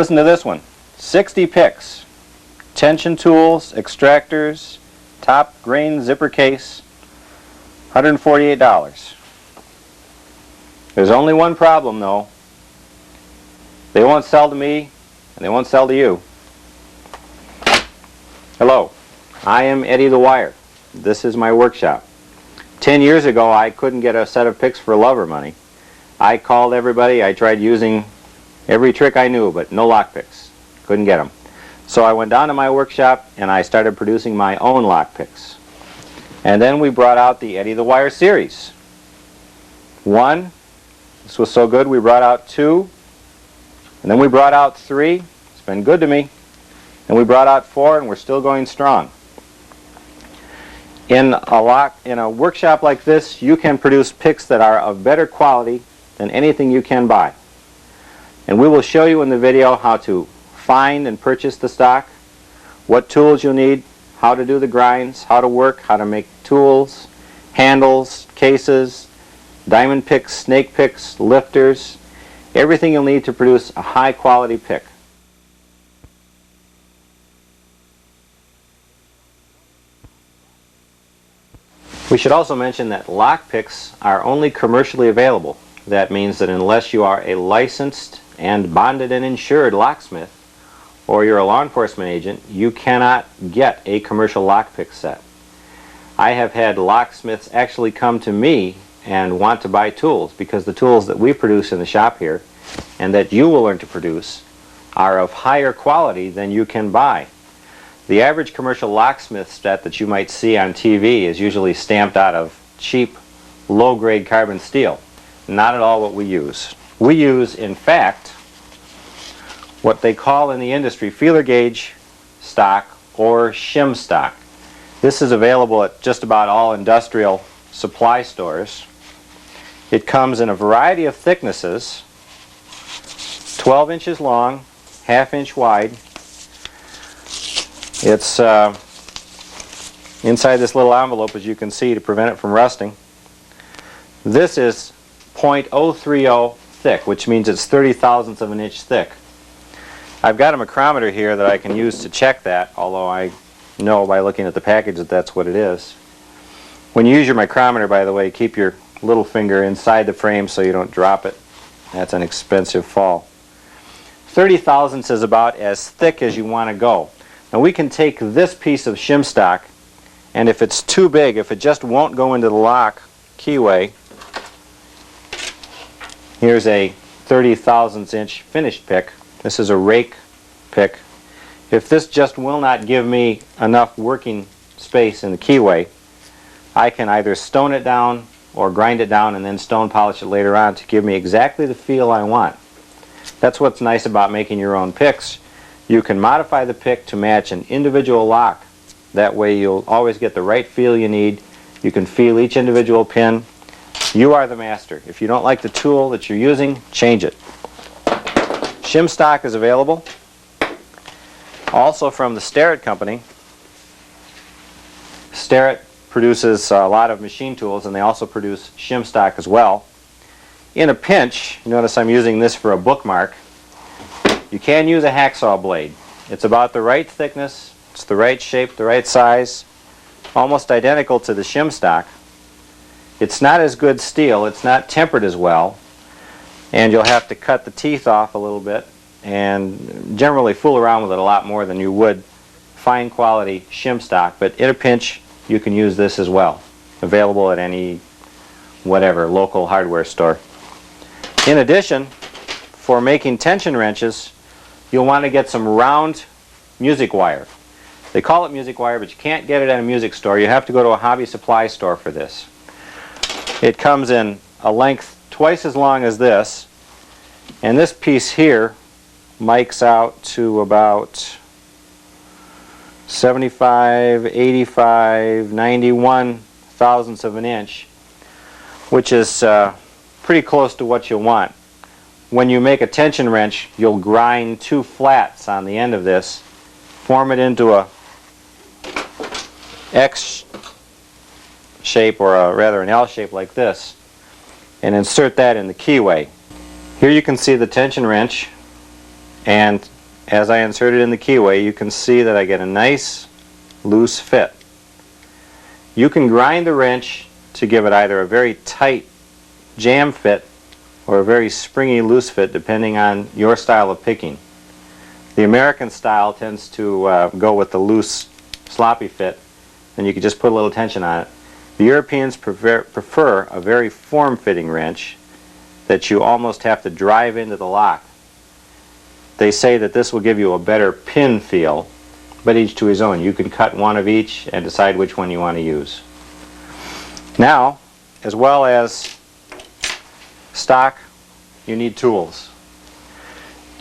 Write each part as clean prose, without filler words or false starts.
Listen to this one. 60 picks. Tension tools, extractors, top grain zipper case, $148. There's only one problem though. They won't sell to me and they won't sell to you. Hello, I am Eddie the Wire. This is my workshop. 10 years ago I couldn't get a set of picks for love or money. I called everybody, I tried using every trick I knew, but no lockpicks. Couldn't get them. So I went down to my workshop and I started producing my own lockpicks. And then we brought out the Eddie the Wire series. 1, this was so good we brought out 2, and then we brought out 3, it's been good to me, and we brought out 4 and we're still going strong. In a workshop like this, you can produce picks that are of better quality than anything you can buy. And we will show you in the video how to find and purchase the stock, what tools you'll need, how to do the grinds, how to work, how to make tools, handles, cases, diamond picks, snake picks, lifters, everything you'll need to produce a high quality pick. We should also mention that lock picks are only commercially available. That means that unless you are a licensed and bonded and insured locksmith, or you're a law enforcement agent, you cannot get a commercial lockpick set. I have had locksmiths actually come to me and want to buy tools because the tools that we produce in the shop here and that you will learn to produce are of higher quality than you can buy. The average commercial locksmith set that you might see on TV is usually stamped out of cheap, low-grade carbon steel. Not at all what we use. We use, in fact, what they call in the industry feeler gauge stock or shim stock. This is available at just about all industrial supply stores. It comes in a variety of thicknesses, 12 inches long, ½ inch wide. It's inside this little envelope, as you can see, to prevent it from rusting. This is .030 thick, which means it's 30/1000 of an inch thick. I've got a micrometer here that I can use to check that, although I know by looking at the package that that's what it is. When you use your micrometer, by the way, keep your little finger inside the frame so you don't drop it. That's an expensive fall. 30/1000 is about as thick as you want to go. Now we can take this piece of shim stock, and if it's too big, if it just won't go into the lock keyway, here's a 30/1000 inch finished pick. This is a rake pick. If this just will not give me enough working space in the keyway, I can either stone it down or grind it down and then stone polish it later on to give me exactly the feel I want. That's what's nice about making your own picks. You can modify the pick to match an individual lock. That way you'll always get the right feel you need. You can feel each individual pin. You are the master. If you don't like the tool that you're using, change it. Shim stock is available. Also from the Starrett company. Starrett produces a lot of machine tools, and they also produce shim stock as well. In a pinch, you notice I'm using this for a bookmark. You can use a hacksaw blade. It's about the right thickness, it's the right shape, the right size, almost identical to the shim stock. It's not as good steel, it's not tempered as well, and you'll have to cut the teeth off a little bit and generally fool around with it a lot more than you would fine quality shim stock, but in a pinch you can use this as well. Available at any whatever local hardware store. In addition, for making tension wrenches, you'll want to get some round music wire. They call it music wire, but you can't get it at a music store. You have to go to a hobby supply store for this. It comes in a length twice as long as this, and this piece here mics out to about 75, 85, 91 thousandths of an inch, which is pretty close to what you'll want. When you make a tension wrench, you'll grind 2 flats on the end of this, form it into a X shape, or rather an L shape like this, and insert that in the keyway. Here you can see the tension wrench, and as I insert it in the keyway, you can see that I get a nice loose fit. You can grind the wrench to give it either a very tight jam fit or a very springy loose fit, depending on your style of picking. The American style tends to go with the loose, sloppy fit, and you can just put a little tension on it. The Europeans prefer a very form-fitting wrench that you almost have to drive into the lock. They say that this will give you a better pin feel, but each to his own. You can cut one of each and decide which one you want to use. Now, as well as stock, you need tools.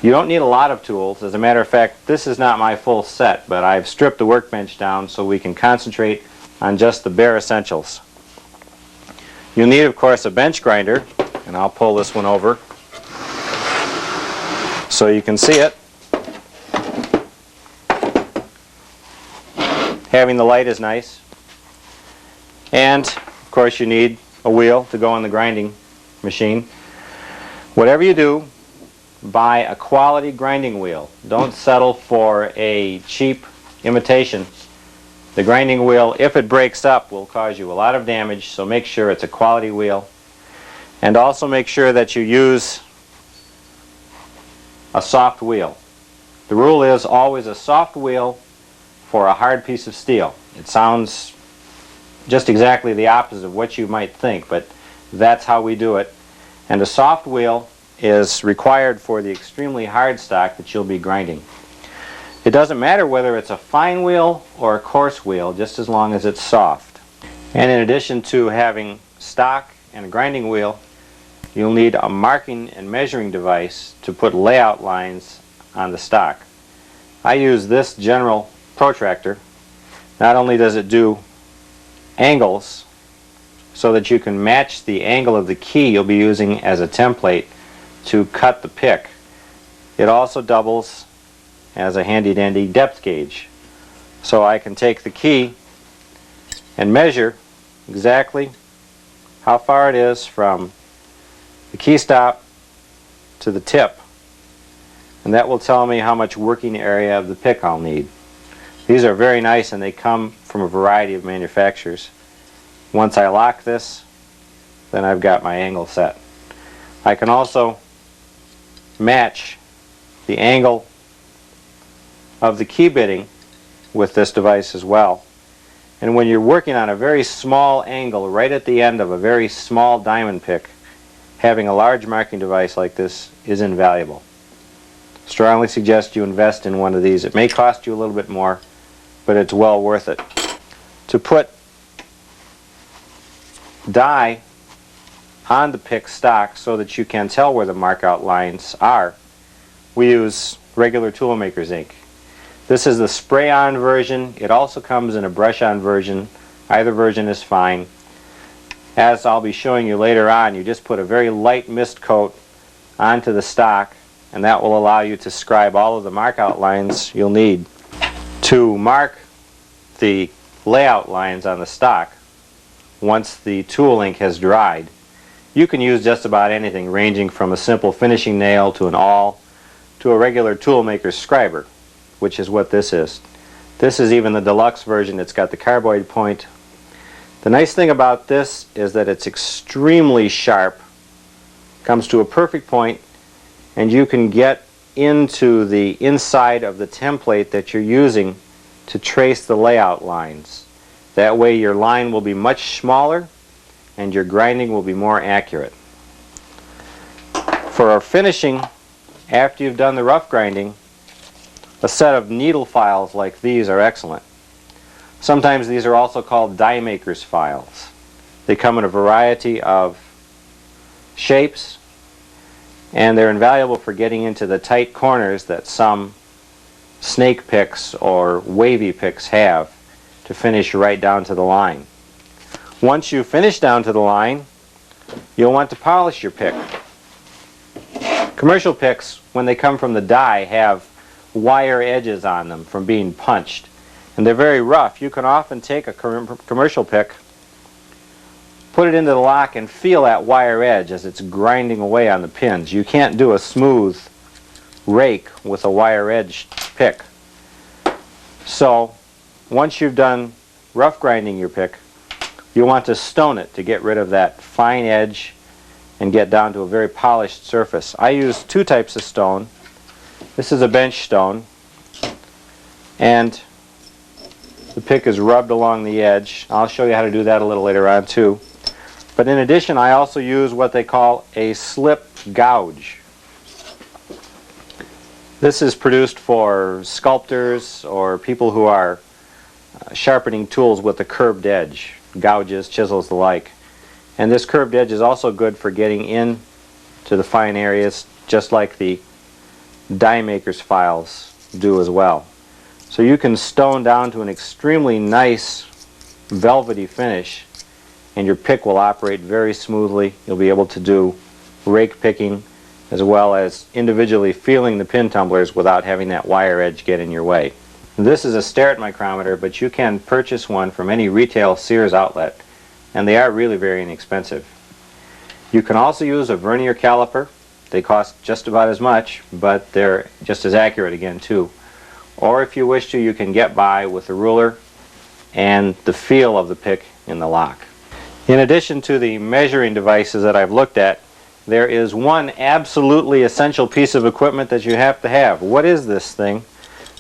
You don't need a lot of tools. As a matter of fact, this is not my full set, but I've stripped the workbench down so we can concentrate on just the bare essentials. You'll need, of course, a bench grinder, and I'll pull this one over so you can see it. Having the light is nice. And, of course, you need a wheel to go on the grinding machine. Whatever you do, buy a quality grinding wheel. Don't settle for a cheap imitation. The grinding wheel, if it breaks up, will cause you a lot of damage, so make sure it's a quality wheel. And also make sure that you use a soft wheel. The rule is always a soft wheel for a hard piece of steel. It sounds just exactly the opposite of what you might think, but that's how we do it. And a soft wheel is required for the extremely hard stock that you'll be grinding. It doesn't matter whether it's a fine wheel or a coarse wheel, just as long as it's soft. And in addition to having stock and a grinding wheel, you'll need a marking and measuring device to put layout lines on the stock. I use this general protractor. Not only does it do angles so that you can match the angle of the key you'll be using as a template to cut the pick, it also doubles as a handy-dandy depth gauge. So I can take the key and measure exactly how far it is from the key stop to the tip, and that will tell me how much working area of the pick I'll need. These are very nice, and they come from a variety of manufacturers. Once I lock this, then I've got my angle set. I can also match the angle of the key bitting with this device as well. And when you're working on a very small angle right at the end of a very small diamond pick, having a large marking device like this is invaluable. Strongly suggest you invest in one of these. It may cost you a little bit more, but it's well worth it. To put dye on the pick stock so that you can tell where the mark out lines are, we use regular toolmaker's ink. This is the spray-on version. It also comes in a brush-on version. Either version is fine. As I'll be showing you later on, you just put a very light mist coat onto the stock, and that will allow you to scribe all of the mark out lines you'll need. To mark the layout lines on the stock, once the tool ink has dried, you can use just about anything, ranging from a simple finishing nail to an awl to a regular toolmaker's scriber, which is what this is. This is even the deluxe version. It's got the carbide point. The nice thing about this is that it's extremely sharp, comes to a perfect point, and you can get into the inside of the template that you're using to trace the layout lines. That way your line will be much smaller and your grinding will be more accurate. For our finishing, after you've done the rough grinding, a set of needle files like these are excellent. Sometimes these are also called die maker's files. They come in a variety of shapes, and they're invaluable for getting into the tight corners that some snake picks or wavy picks have to finish right down to the line. Once you finish down to the line, you'll want to polish your pick. Commercial picks, when they come from the die, have wire edges on them from being punched, and they're very rough. You can often take a commercial pick, put it into the lock, and feel that wire edge as it's grinding away on the pins. You can't do a smooth rake with a wire edged pick. So once you've done rough grinding your pick, you want to stone it to get rid of that fine edge and get down to a very polished surface. I use two types of stone. This is a bench stone, and the pick is rubbed along the edge. I'll show you how to do that a little later on too. But in addition, I also use what they call a slip gouge. This is produced for sculptors or people who are sharpening tools with a curved edge, gouges, chisels, the like. And this curved edge is also good for getting in to the fine areas, just like the die maker's files do as well. So you can stone down to an extremely nice velvety finish, and your pick will operate very smoothly. You'll be able to do rake picking as well as individually feeling the pin tumblers without having that wire edge get in your way. This is a Starrett micrometer, but you can purchase one from any retail Sears outlet, and they are really very inexpensive. You can also use a vernier caliper. They cost just about as much, but they're just as accurate again too. Or if you wish to, you can get by with a ruler and the feel of the pick in the lock. In addition to the measuring devices that I've looked at, there is one absolutely essential piece of equipment that you have to have. What is this thing?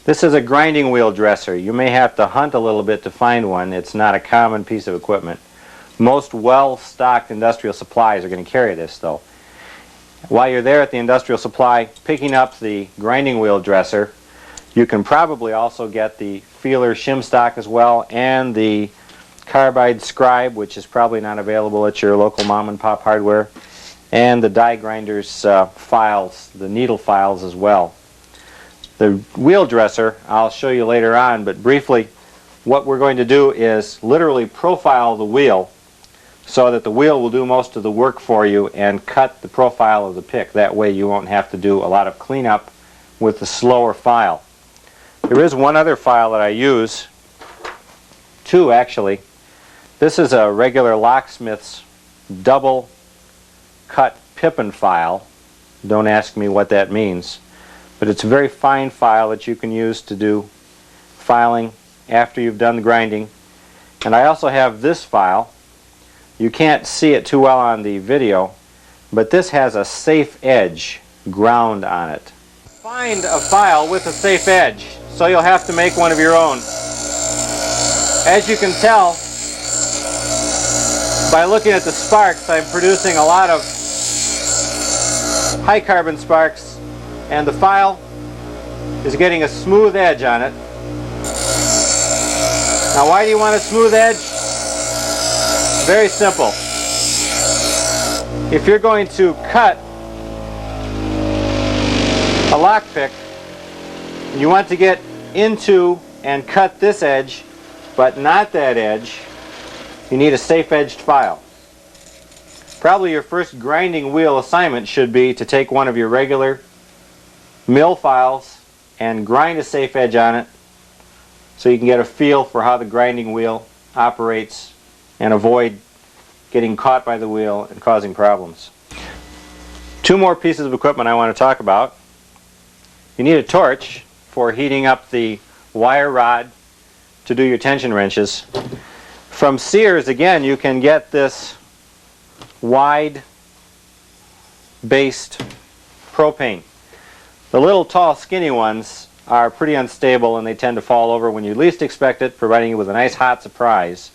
This is a grinding wheel dresser. You may have to hunt a little bit to find one. It's not a common piece of equipment. Most well-stocked industrial supplies are going to carry this though. While you're there at the industrial supply picking up the grinding wheel dresser, you can probably also get the feeler shim stock as well, and the carbide scribe, which is probably not available at your local mom and pop hardware, and the die grinder's files, the needle files as well. The wheel dresser I'll show you later on, but briefly what we're going to do is literally profile the wheel so that the wheel will do most of the work for you and cut the profile of the pick. That way you won't have to do a lot of cleanup with the slower file. There is one other file that I use, two actually. This is a regular locksmith's double cut pippin file. Don't ask me what that means, but it's a very fine file that you can use to do filing after you've done the grinding. And I also have this file. You can't see it too well on the video, but this has a safe edge ground on it. Find a file with a safe edge, so you'll have to make one of your own. As you can tell by looking at the sparks, I'm producing a lot of high carbon sparks, and the file is getting a smooth edge on it. Now why do you want a smooth edge? Very simple. If you're going to cut a lockpick, you want to get into and cut this edge, but not that edge. You need a safe-edged file. Probably your first grinding wheel assignment should be to take one of your regular mill files and grind a safe edge on it so you can get a feel for how the grinding wheel operates and avoid getting caught by the wheel and causing problems. Two more pieces of equipment I want to talk about. You need a torch for heating up the wire rod to do your tension wrenches. From Sears, again, you can get this wide based propane. The little tall skinny ones are pretty unstable and they tend to fall over when you least expect it, providing you with a nice hot surprise.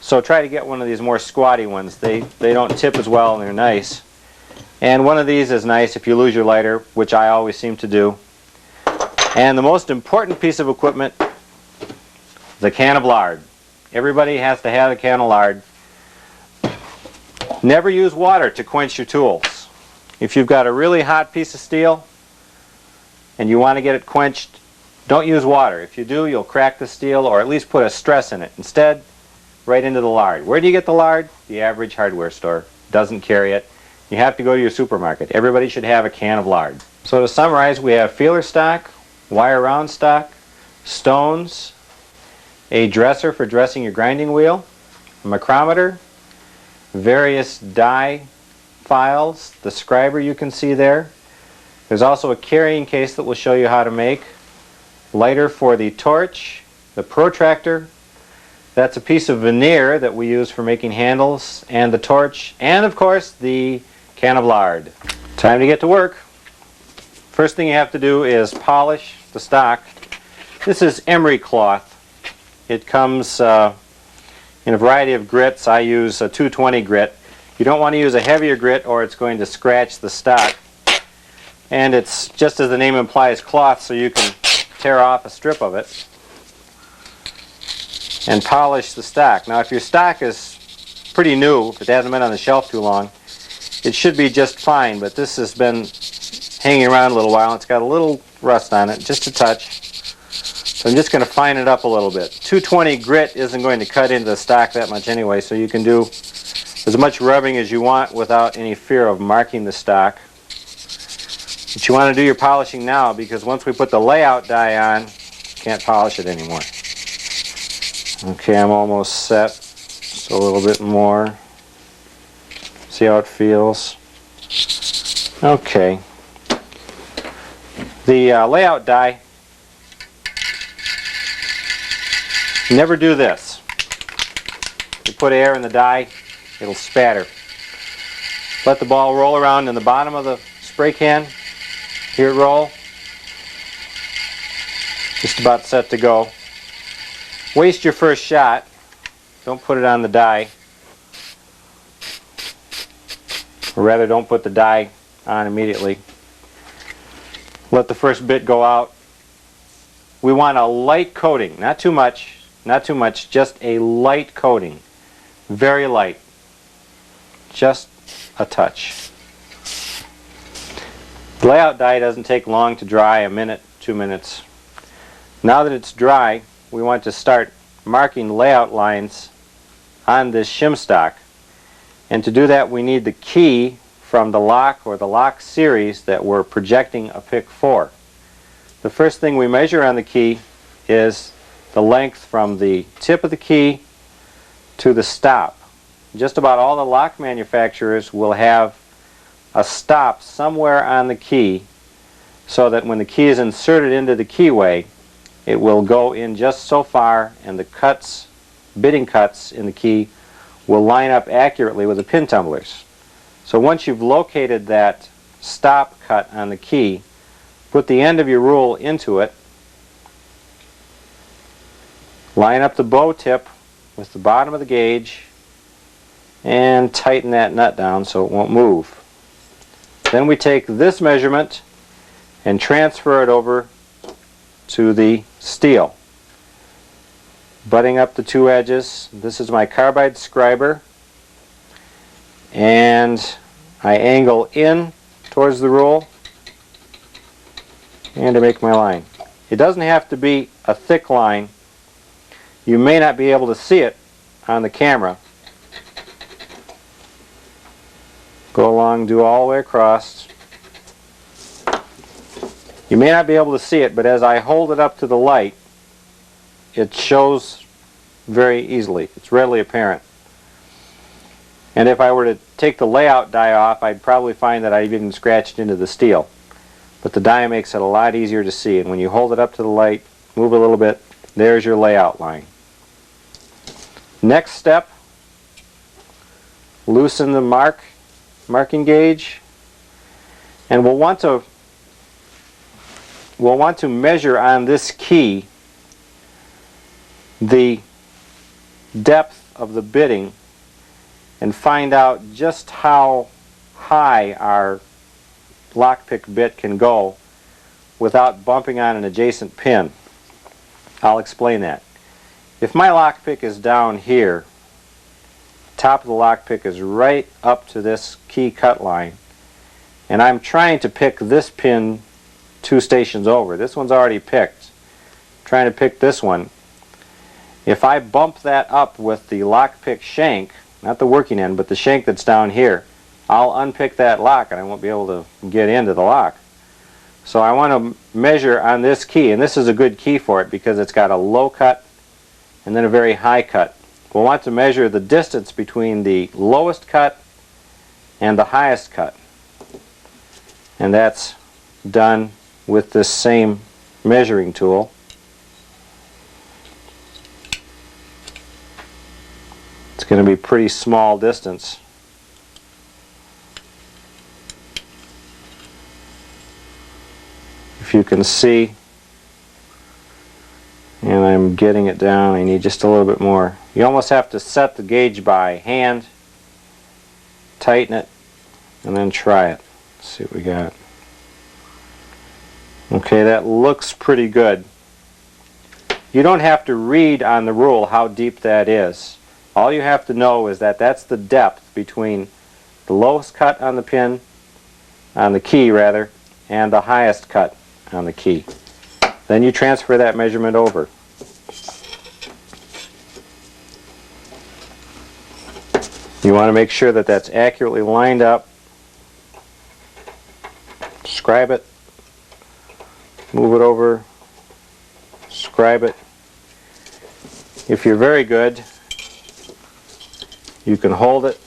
So try to get one of these more squatty ones. They don't tip as well and they're nice. And one of these is nice if you lose your lighter, which I always seem to do. And the most important piece of equipment, the can of lard. Everybody has to have a can of lard. Never use water to quench your tools. If you've got a really hot piece of steel and you want to get it quenched, don't use water. If you do, you'll crack the steel or at least put a stress in it. Instead, right into the lard. Where do you get the lard? The average hardware store doesn't carry it. You have to go to your supermarket. Everybody should have a can of lard. So to summarize, we have feeler stock, wire round stock, stones, a dresser for dressing your grinding wheel, a micrometer, various die files, the scriber you can see there, There's also a carrying case that will show you how to make. Lighter for the torch, the protractor. That's a piece of veneer that we use for making handles, and the torch, and of course the can of lard. Time to get to work. First thing you have to do is polish the stock. This is emery cloth. It comes in a variety of grits. I use a 220 grit. You don't want to use a heavier grit or it's going to scratch the stock. And it's, just as the name implies, cloth, so you can tear off a strip of it and polish the stock. Now if your stock is pretty new, if it hasn't been on the shelf too long, it should be just fine, but this has been hanging around a little while. It's got a little rust on it, just a touch. So I'm just going to fine it up a little bit. 220 grit isn't going to cut into the stock that much anyway, so you can do as much rubbing as you want without any fear of marking the stock. But you want to do your polishing now, because once we put the layout die on, you can't polish it anymore. Okay, I'm almost set. Just a little bit more. See how it feels. Okay. The layout die, never do this. You put air in the die, it'll spatter. Let the ball roll around in the bottom of the spray can. Hear it roll. Just about set to go. Waste your first shot. Don't put it on the die. Or rather, don't put the die on immediately. Let the first bit go out. We want a light coating, not too much, just a light coating. Very light. Just a touch. The layout die doesn't take long to dry, a minute, 2 minutes. Now that it's dry, we want to start marking layout lines on this shim stock. And to do that, we need the key from the lock or the lock series that we're projecting a pick for. The first thing we measure on the key is the length from the tip of the key to the stop. Just about all the lock manufacturers will have a stop somewhere on the key, so that when the key is inserted into the keyway, it will go in just so far, and the cuts, bitting cuts in the key, will line up accurately with the pin tumblers. So once you've located that stop cut on the key, put the end of your rule into it, line up the bow tip with the bottom of the gauge, and tighten that nut down so it won't move. Then we take this measurement and transfer it over to the steel. Butting up the two edges. This is my carbide scriber, and I angle in towards the rule and to make my line. It doesn't have to be a thick line. You may not be able to see it on the camera. Go along, do all the way across. You may not be able to see it, but as I hold it up to the light, it shows very easily. It's readily apparent. And if I were to take the layout die off, I'd probably find that I've even scratched into the steel. But the die makes it a lot easier to see, and when you hold it up to the light, move a little bit, there's your layout line. Next step, loosen the marking gauge, and we'll want to measure on this key the depth of the bitting and find out just how high our lockpick bit can go without bumping on an adjacent pin. I'll explain that. If my lockpick is down here, the top of the lockpick is right up to this key cut line, and I'm trying to pick this pin 2 stations over. This one's already picked. I'm trying to pick this one. If I bump that up with the lockpick shank, not the working end, but the shank that's down here, I'll unpick that lock and I won't be able to get into the lock. So I want to measure on this key, and this is a good key for it because it's got a low cut and then a very high cut. We'll want to measure the distance between the lowest cut and the highest cut. And that's done with this same measuring tool. It's going to be pretty small distance. If you can see, and I'm getting it down, I need just a little bit more. You almost have to set the gauge by hand, tighten it, and then try it. Let's see what we got. Okay, that looks pretty good. You don't have to read on the rule how deep that is. All you have to know is that that's the depth between the lowest cut on the pin, on the key rather, and the highest cut on the key. Then you transfer that measurement over. You want to make sure that that's accurately lined up. Scribe it. Move it over. Scribe it. If you're very good, you can hold it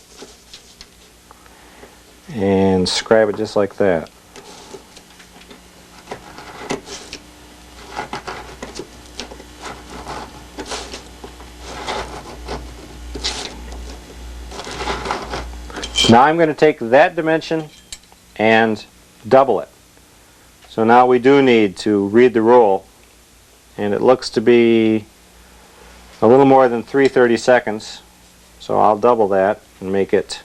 and scribe it just like that. Now I'm going to take that dimension and double it. So now we do need to read the rule, and it looks to be a little more than 3/32. So I'll double that and make it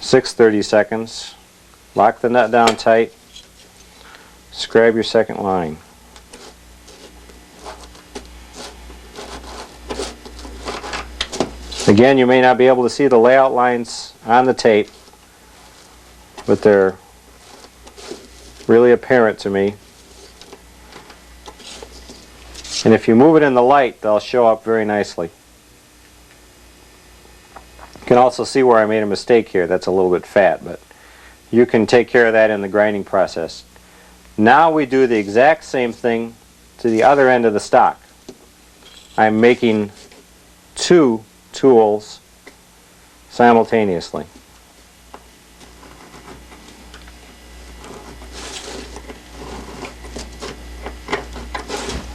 6/32. Lock the nut down tight. Scribe your second line. Again, you may not be able to see the layout lines on the tape, but they're really apparent to me. And if you move it in the light, they'll show up very nicely. You can also see where I made a mistake here. That's a little bit fat, but you can take care of that in the grinding process. Now we do the exact same thing to the other end of the stock. I'm making two tools simultaneously.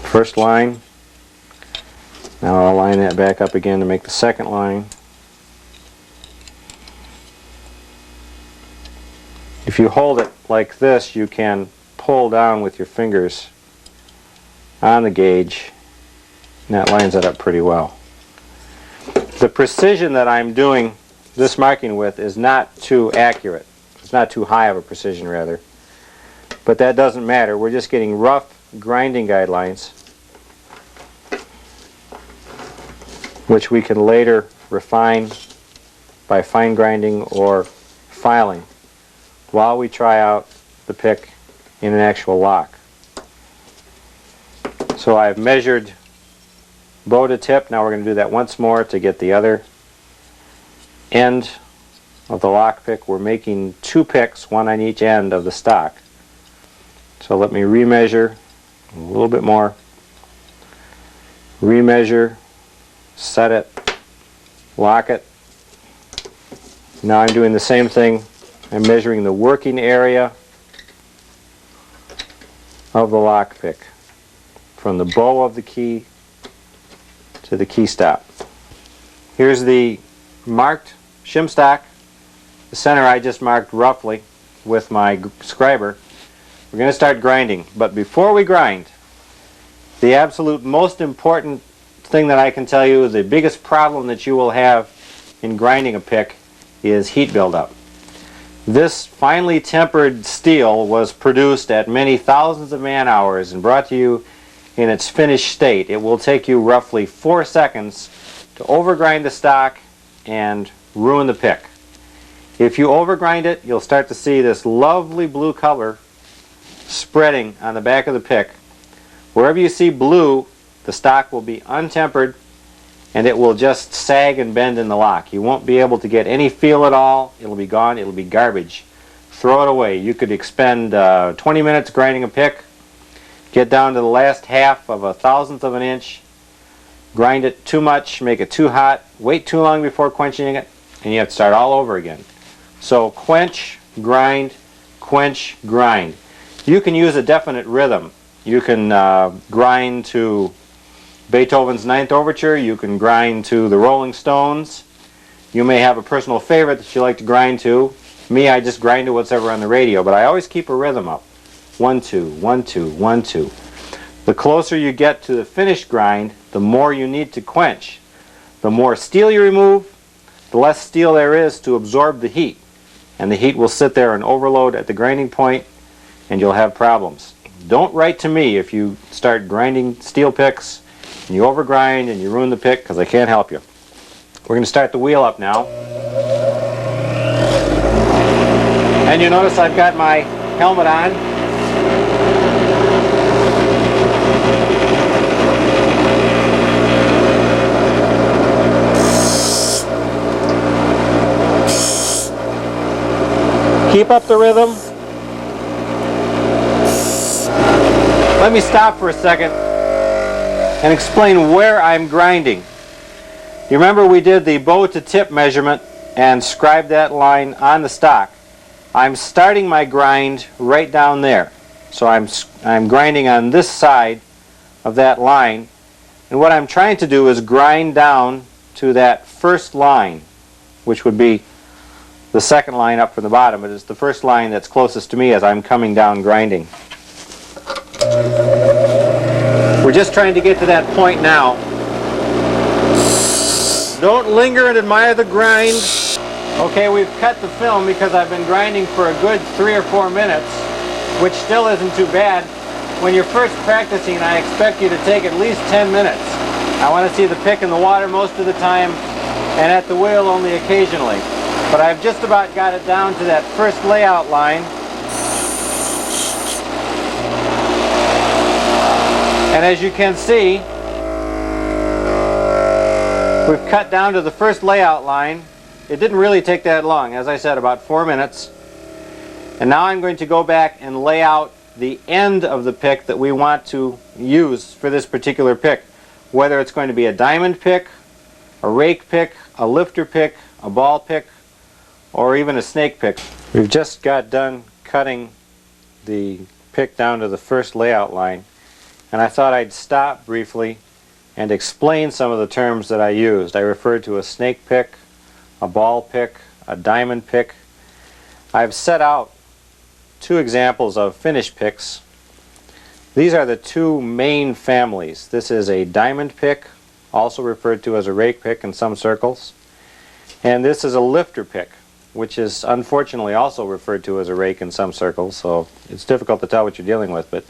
First line. Now I'll line that back up again to make the second line. If you hold it like this, you can pull down with your fingers on the gauge, and that lines it up pretty well. The precision that I'm doing this marking with is not too accurate. It's not too high of a precision, rather. But that doesn't matter. We're just getting rough grinding guidelines, which we can later refine by fine grinding or filing while we try out the pick in an actual lock. So I've measured bow to tip. Now we're going to do that once more to get the other end of the lock pick. We're making two picks, one on each end of the stock. So let me remeasure a little bit more. Remeasure, set it, lock it. Now I'm doing the same thing. I'm measuring the working area of the lock pick from the bow of the key to the key stop. Here's the marked shim stock. The center I just marked roughly with my scriber. We're going to start grinding, but before we grind, the absolute most important thing that I can tell you, the biggest problem that you will have in grinding a pick is heat buildup. This finely tempered steel was produced at many thousands of man hours and brought to you in its finished state. It will take you roughly 4 seconds to overgrind the stock and ruin the pick. If you overgrind it, you'll start to see this lovely blue color spreading on the back of the pick. Wherever you see blue, the stock will be untempered and it will just sag and bend in the lock. You won't be able to get any feel at all. It'll be gone. It'll be garbage. Throw it away. You could expend 20 minutes grinding a pick, get down to the last half of a thousandth of an inch, grind it too much, make it too hot, wait too long before quenching it, and you have to start all over again. So quench, grind, quench, grind. You can use a definite rhythm. You can grind to Beethoven's Ninth Overture. You can grind to the Rolling Stones. You may have a personal favorite that you like to grind to. Me, I just grind to whatever on the radio, but I always keep a rhythm up. 1, 2, 1, 2, 1, 2. The closer you get to the finished grind, the more you need to quench. The more steel you remove, the less steel there is to absorb the heat. And the heat will sit there and overload at the grinding point, and you'll have problems. Don't write to me if you start grinding steel picks and you overgrind and you ruin the pick, because I can't help you. We're going to start the wheel up now. And you notice I've got my helmet on. Keep up the rhythm. Let me stop for a second and explain where I'm grinding. You remember we did the bow to tip measurement and scribed that line on the stock. I'm starting my grind right down there. So I'm grinding on this side of that line, and what I'm trying to do is grind down to that first line, which would be the second line up from the bottom, but it's the first line that's closest to me as I'm coming down grinding. We're just trying to get to that point now. Don't linger and admire the grind. Okay, we've cut the film because I've been grinding for a good 3 or 4 minutes, which still isn't too bad. When you're first practicing, I expect you to take at least 10 minutes. I want to see the pick in the water most of the time, and at the wheel only occasionally. But I've just about got it down to that first layout line. And as you can see, we've cut down to the first layout line. It didn't really take that long, as I said, about 4 minutes. And now I'm going to go back and lay out the end of the pick that we want to use for this particular pick. Whether it's going to be a diamond pick, a rake pick, a lifter pick, a ball pick, or even a snake pick. We've just got done cutting the pick down to the first layout line, and I thought I'd stop briefly and explain some of the terms that I used. I referred to a snake pick, a ball pick, a diamond pick. I've set out 2 examples of finish picks. These are the 2 main families. This is a diamond pick, also referred to as a rake pick in some circles, and this is a lifter pick, which is unfortunately also referred to as a rake in some circles, so it's difficult to tell what you're dealing with, but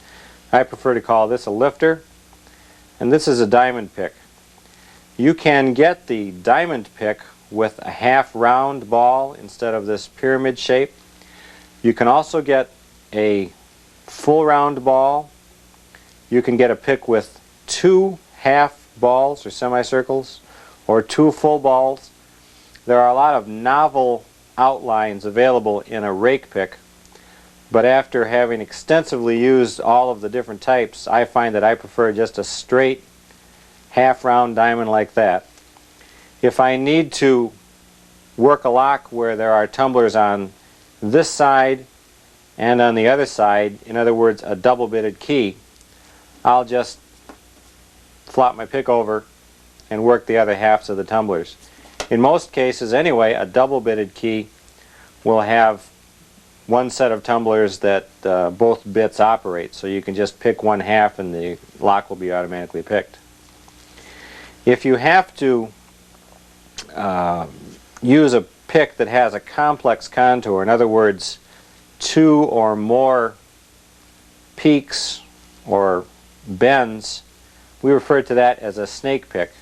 I prefer to call this a lifter, and this is a diamond pick. You can get the diamond pick with a half round ball instead of this pyramid shape. You can also get a full round ball. You can get a pick with 2 half balls or semicircles, or 2 full balls. There are a lot of novel outlines available in a rake pick, but after having extensively used all of the different types, I find that I prefer just a straight half round diamond like that. If I need to work a lock where there are tumblers on this side and on the other side, in other words a double bitted key, I'll just flop my pick over and work the other halves of the tumblers. In most cases anyway, a double bitted key will have one set of tumblers that both bits operate, so you can just pick one half and the lock will be automatically picked. If you have to use a pick that has a complex contour, in other words 2 or more peaks or bends, we refer to that as a snake pick,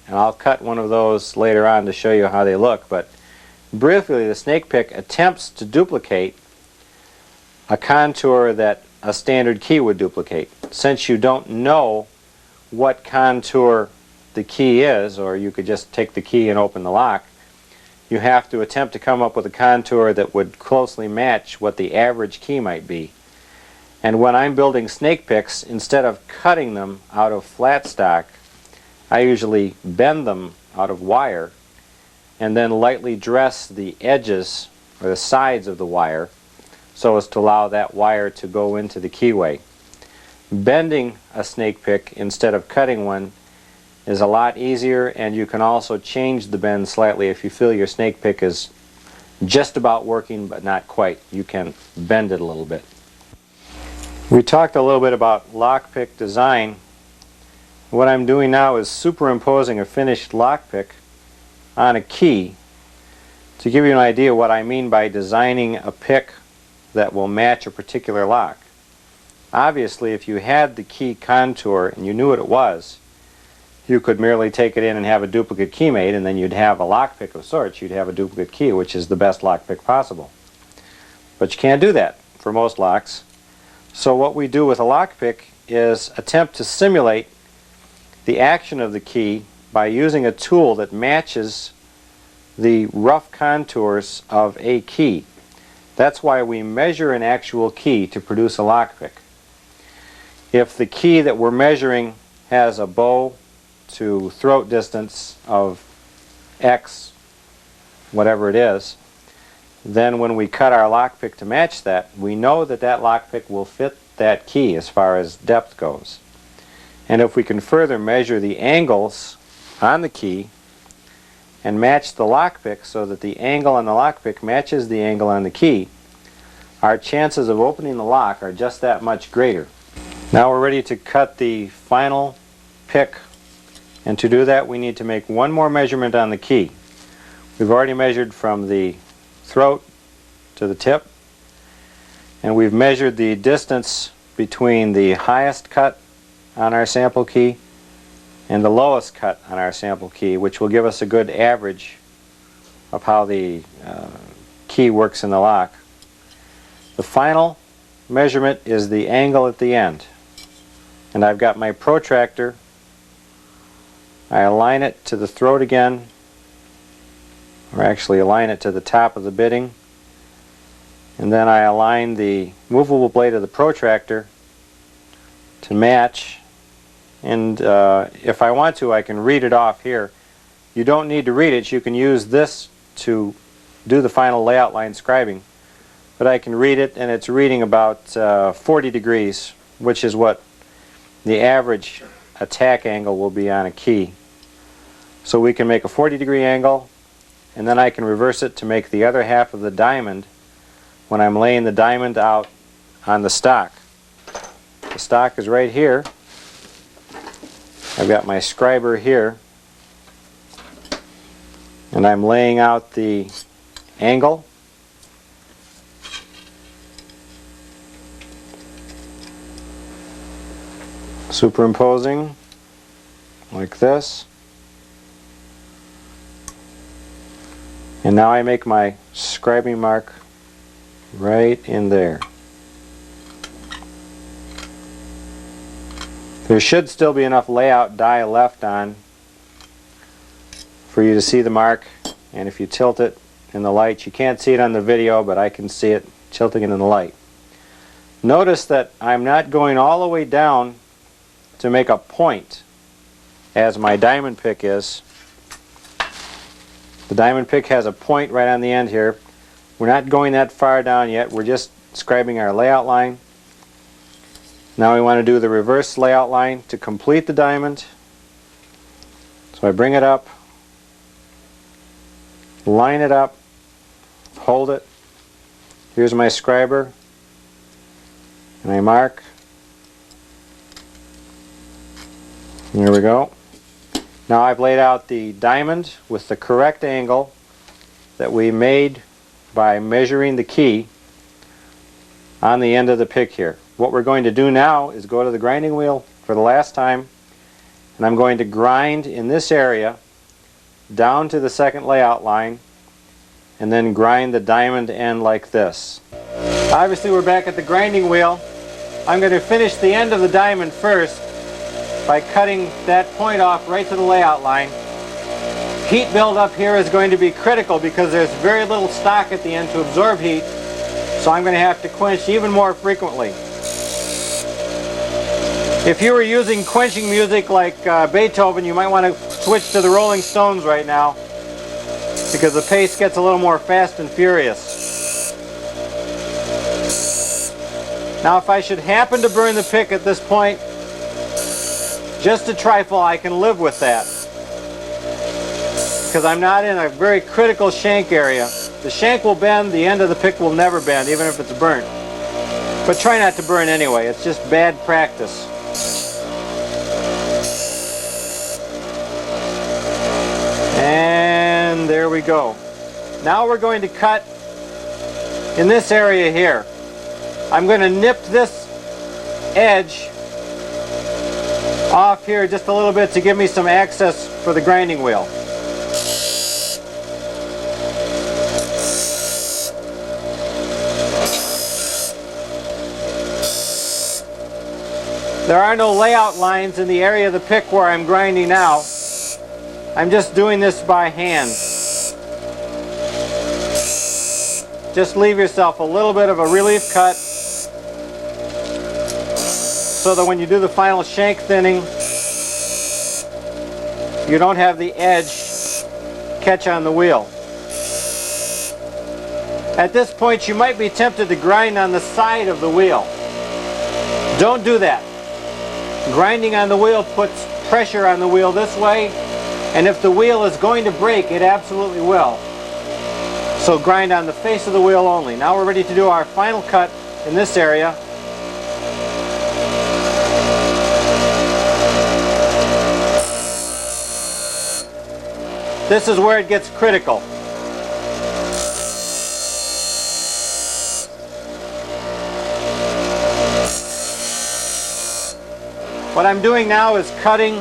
and I'll cut one of those later on to show you how they look. But briefly, the snake pick attempts to duplicate a contour that a standard key would duplicate. Since you don't know what contour the key is, or you could just take the key and open the lock, you have to attempt to come up with a contour that would closely match what the average key might be. And when I'm building snake picks, instead of cutting them out of flat stock, I usually bend them out of wire and then lightly dress the edges or the sides of the wire so as to allow that wire to go into the keyway. Bending a snake pick instead of cutting one is a lot easier, and you can also change the bend slightly if you feel your snake pick is just about working but not quite. You can bend it a little bit. We talked a little bit about lockpick design. What I'm doing now is superimposing a finished lockpick on a key to give you an idea what I mean by designing a pick that will match a particular lock. Obviously, if you had the key contour and you knew what it was, you could merely take it in and have a duplicate key made, and then you'd have a lockpick of sorts. You'd have a duplicate key, which is the best lockpick possible. But you can't do that for most locks. So what we do with a lockpick is attempt to simulate the action of the key by using a tool that matches the rough contours of a key. That's why we measure an actual key to produce a lockpick. If the key that we're measuring has a bow to throat distance of X, whatever it is, then when we cut our lockpick to match that, we know that that lockpick will fit that key as far as depth goes. And if we can further measure the angles on the key and match the lockpick so that the angle on the lockpick matches the angle on the key, our chances of opening the lock are just that much greater. Now we're ready to cut the final pick, and to do that we need to make one more measurement on the key. We've already measured from the throat to the tip, and we've measured the distance between the highest cut on our sample key and the lowest cut on our sample key, which will give us a good average of how the key works in the lock. The final measurement is the angle at the end. And I've got my protractor. I align it to the throat again, or actually align it to the top of the bitting, and then I align the movable blade of the protractor to match, and if I want to I can read it off here. You don't need to read it, you can use this to do the final layout line scribing, but I can read it, and it's reading about 40 degrees, which is what the average attack angle will be on a key. So we can make a 40-degree angle, and then I can reverse it to make the other half of the diamond when I'm laying the diamond out on the stock. The stock is right here. I've got my scriber here, and I'm laying out the angle. Superimposing like this, and now I make my scribing mark right in there. There should still be enough layout die left on for you to see the mark, and if you tilt it in the light, you can't see it on the video, but I can see it tilting it in the light. Notice that I'm not going all the way down to make a point as my diamond pick is. The diamond pick has a point right on the end here. We're not going that far down yet, we're just scribing our layout line. Now we want to do the reverse layout line to complete the diamond. So I bring it up, line it up, hold it. Here's my scriber, and I mark. There we go. Now I've laid out the diamond with the correct angle that we made by measuring the key on the end of the pick here. What we're going to do now is go to the grinding wheel for the last time, and I'm going to grind in this area down to the second layout line, and then grind the diamond end like this. Obviously we're back at the grinding wheel. I'm going to finish the end of the diamond first by cutting that point off right to the layout line. Heat buildup here is going to be critical because there's very little stock at the end to absorb heat, so I'm going to have to quench even more frequently. If you were using quenching music like Beethoven, you might want to switch to the Rolling Stones right now, because the pace gets a little more fast and furious. Now if I should happen to burn the pick at this point, just a trifle, I can live with that, because I'm not in a very critical shank area. The shank will bend, the end of the pick will never bend, even if it's burnt. But try not to burn anyway, it's just bad practice. And there we go. Now we're going to cut in this area here. I'm going to nip this edge off here just a little bit to give me some access for the grinding wheel. There are no layout lines in the area of the pick where I'm grinding now. I'm just doing this by hand. Just leave yourself a little bit of a relief cut so that when you do the final shank thinning, you don't have the edge catch on the wheel. At this point, you might be tempted to grind on the side of the wheel. Don't do that. Grinding on the wheel puts pressure on the wheel this way, and if the wheel is going to break, it absolutely will. So grind on the face of the wheel only. Now we're ready to do our final cut in this area. This is where it gets critical. What I'm doing now is cutting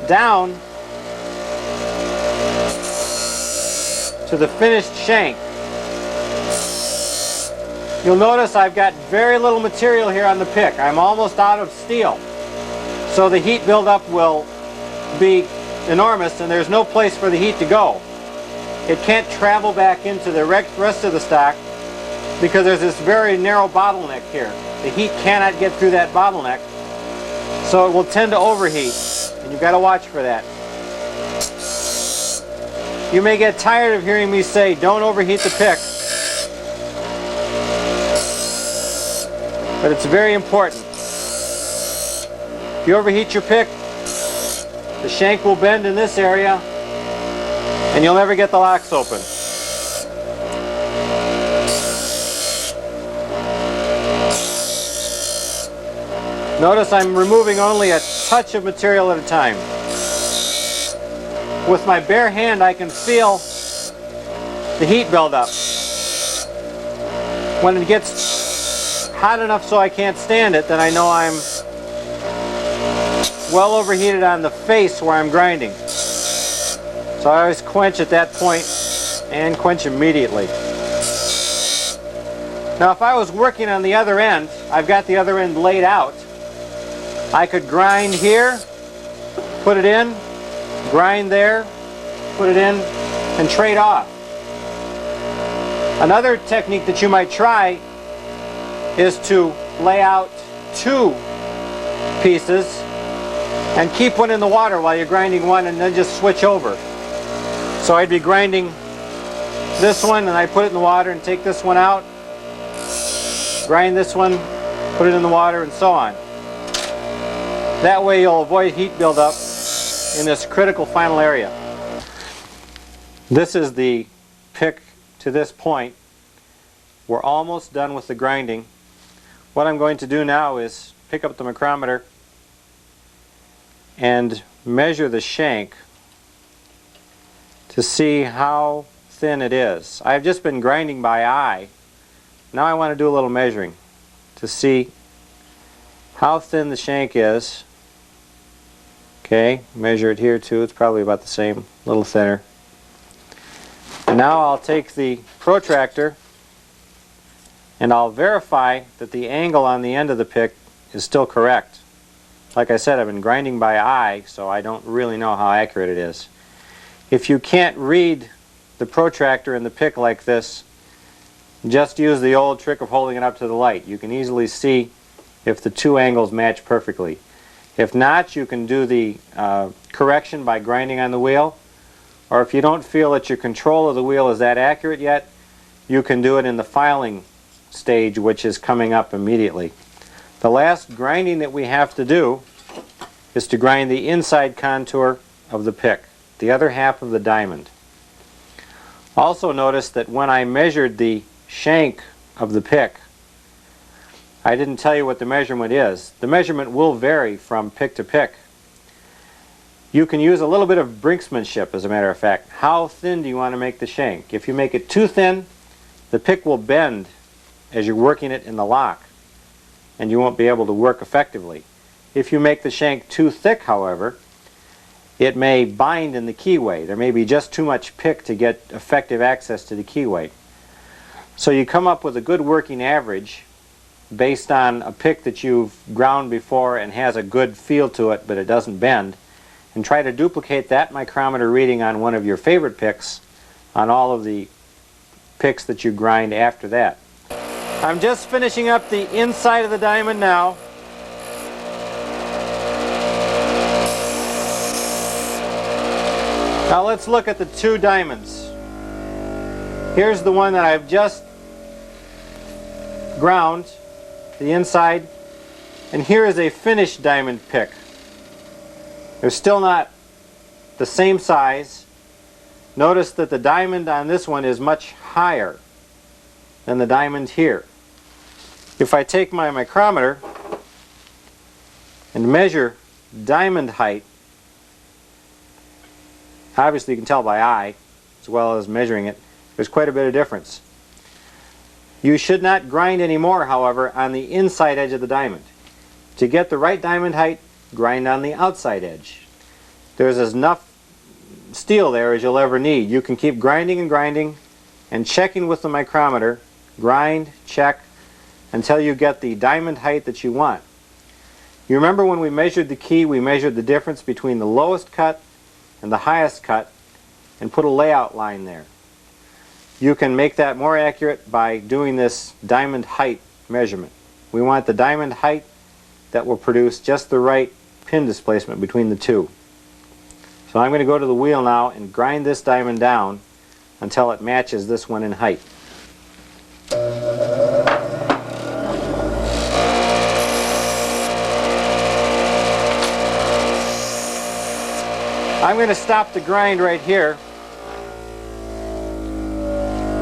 down to the finished shank. You'll notice I've got very little material here on the pick. I'm almost out of steel. So the heat buildup will be enormous, and there's no place for the heat to go. It can't travel back into the rest of the stock because there's this very narrow bottleneck here. The heat cannot get through that bottleneck, so it will tend to overheat, and you've got to watch for that. You may get tired of hearing me say, don't overheat the pick, but it's very important. If you overheat your pick, the shank will bend in this area, and you'll never get the locks open. Notice I'm removing only a touch of material at a time. With my bare hand, I can feel the heat build up. When it gets hot enough so I can't stand it, then I know I'm well overheated on the face where I'm grinding. So I always quench at that point and quench immediately. Now if I was working on the other end, I've got the other end laid out. I could grind here, put it in, grind there, put it in, and trade off. Another technique that you might try is to lay out two pieces and keep one in the water while you're grinding one, and then just switch over. So I'd be grinding this one, and I put it in the water and take this one out, grind this one, put it in the water, and so on. That way you'll avoid heat buildup in this critical final area. This is the pick to this point. We're almost done with the grinding. What I'm going to do now is pick up the micrometer and measure the shank to see how thin it is. I've just been grinding by eye. Now I want to do a little measuring to see how thin the shank is. Okay, measure it here too. It's probably about the same, a little thinner. And now I'll take the protractor and I'll verify that the angle on the end of the pick is still correct. Like I said, I've been grinding by eye, so I don't really know how accurate it is. If you can't read the protractor in the pick like this, just use the old trick of holding it up to the light. You can easily see if the two angles match perfectly. If not, you can do the correction by grinding on the wheel, or if you don't feel that your control of the wheel is that accurate yet, you can do it in the filing stage, which is coming up immediately. The last grinding that we have to do is to grind the inside contour of the pick, the other half of the diamond. Also notice that when I measured the shank of the pick, I didn't tell you what the measurement is. The measurement will vary from pick to pick. You can use a little bit of brinksmanship, as a matter of fact. How thin do you want to make the shank? If you make it too thin, the pick will bend as you're working it in the lock, and you won't be able to work effectively. If you make the shank too thick, however, it may bind in the keyway. There may be just too much pick to get effective access to the keyway. So you come up with a good working average based on a pick that you've ground before and has a good feel to it, but it doesn't bend, and try to duplicate that micrometer reading on one of your favorite picks on all of the picks that you grind after that. I'm just finishing up the inside of the diamond now. Now let's look at the two diamonds. Here's the one that I've just ground, the inside, and here is a finished diamond pick. They're still not the same size. Notice that the diamond on this one is much higher than the diamond here. If I take my micrometer and measure diamond height, obviously you can tell by eye as well as measuring it, there's quite a bit of difference. You should not grind any more, however, on the inside edge of the diamond. To get the right diamond height, grind on the outside edge. There's enough steel there as you'll ever need. You can keep grinding and grinding and checking with the micrometer, grind, check, until you get the diamond height that you want. You remember when we measured the key, we measured the difference between the lowest cut and the highest cut and put a layout line there. You can make that more accurate by doing this diamond height measurement. We want the diamond height that will produce just the right pin displacement between the two. So I'm going to go to the wheel now and grind this diamond down until it matches this one in height. I'm going to stop the grind right here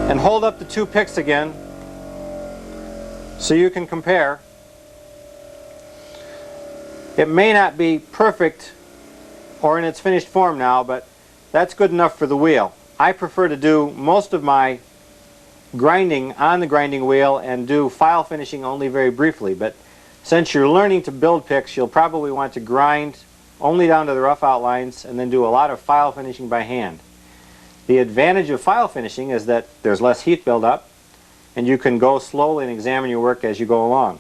and hold up the two picks again so you can compare. It may not be perfect or in its finished form now, but that's good enough for the wheel. I prefer to do most of my grinding on the grinding wheel and do file finishing only very briefly, but since you're learning to build picks, you'll probably want to grind only down to the rough outlines and then do a lot of file finishing by hand. The advantage of file finishing is that there's less heat buildup and you can go slowly and examine your work as you go along.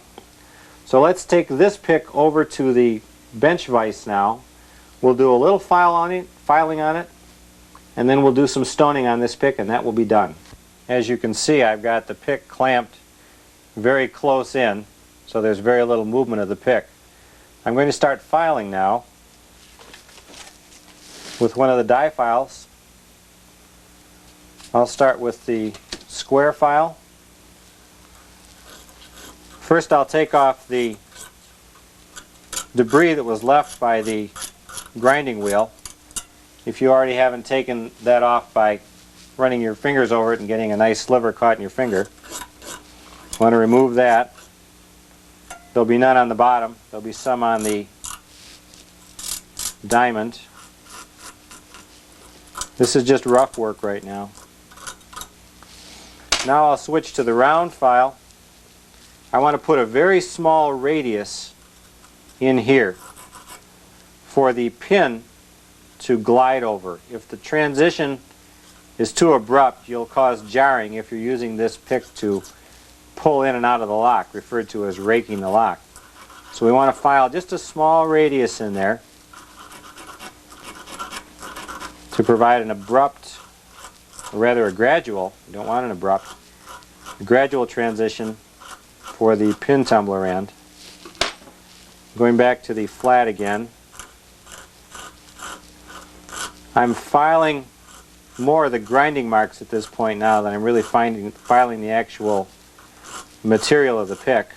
So let's take this pick over to the bench vise now. We'll do a little filing on it, and then we'll do some stoning on this pick, and that will be done. As you can see, I've got the pick clamped very close in, so there's very little movement of the pick. I'm going to start filing now with one of the die files. I'll start with the square file. First I'll take off the debris that was left by the grinding wheel. If you already haven't taken that off by running your fingers over it and getting a nice sliver caught in your finger, you want to remove that. There'll be none on the bottom. There'll be some on the diamond. This is just rough work right now. Now I'll switch to the round file. I want to put a very small radius in here for the pin to glide over. If the transition is too abrupt, you'll cause jarring if you're using this pick to pull in and out of the lock, referred to as raking the lock. So we want to file just a small radius in there to provide an abrupt, or rather a gradual, you don't want an abrupt, a gradual transition for the pin tumbler end. Going back to the flat again, I'm filing more of the grinding marks at this point now than I'm really filing the actual material of the pick.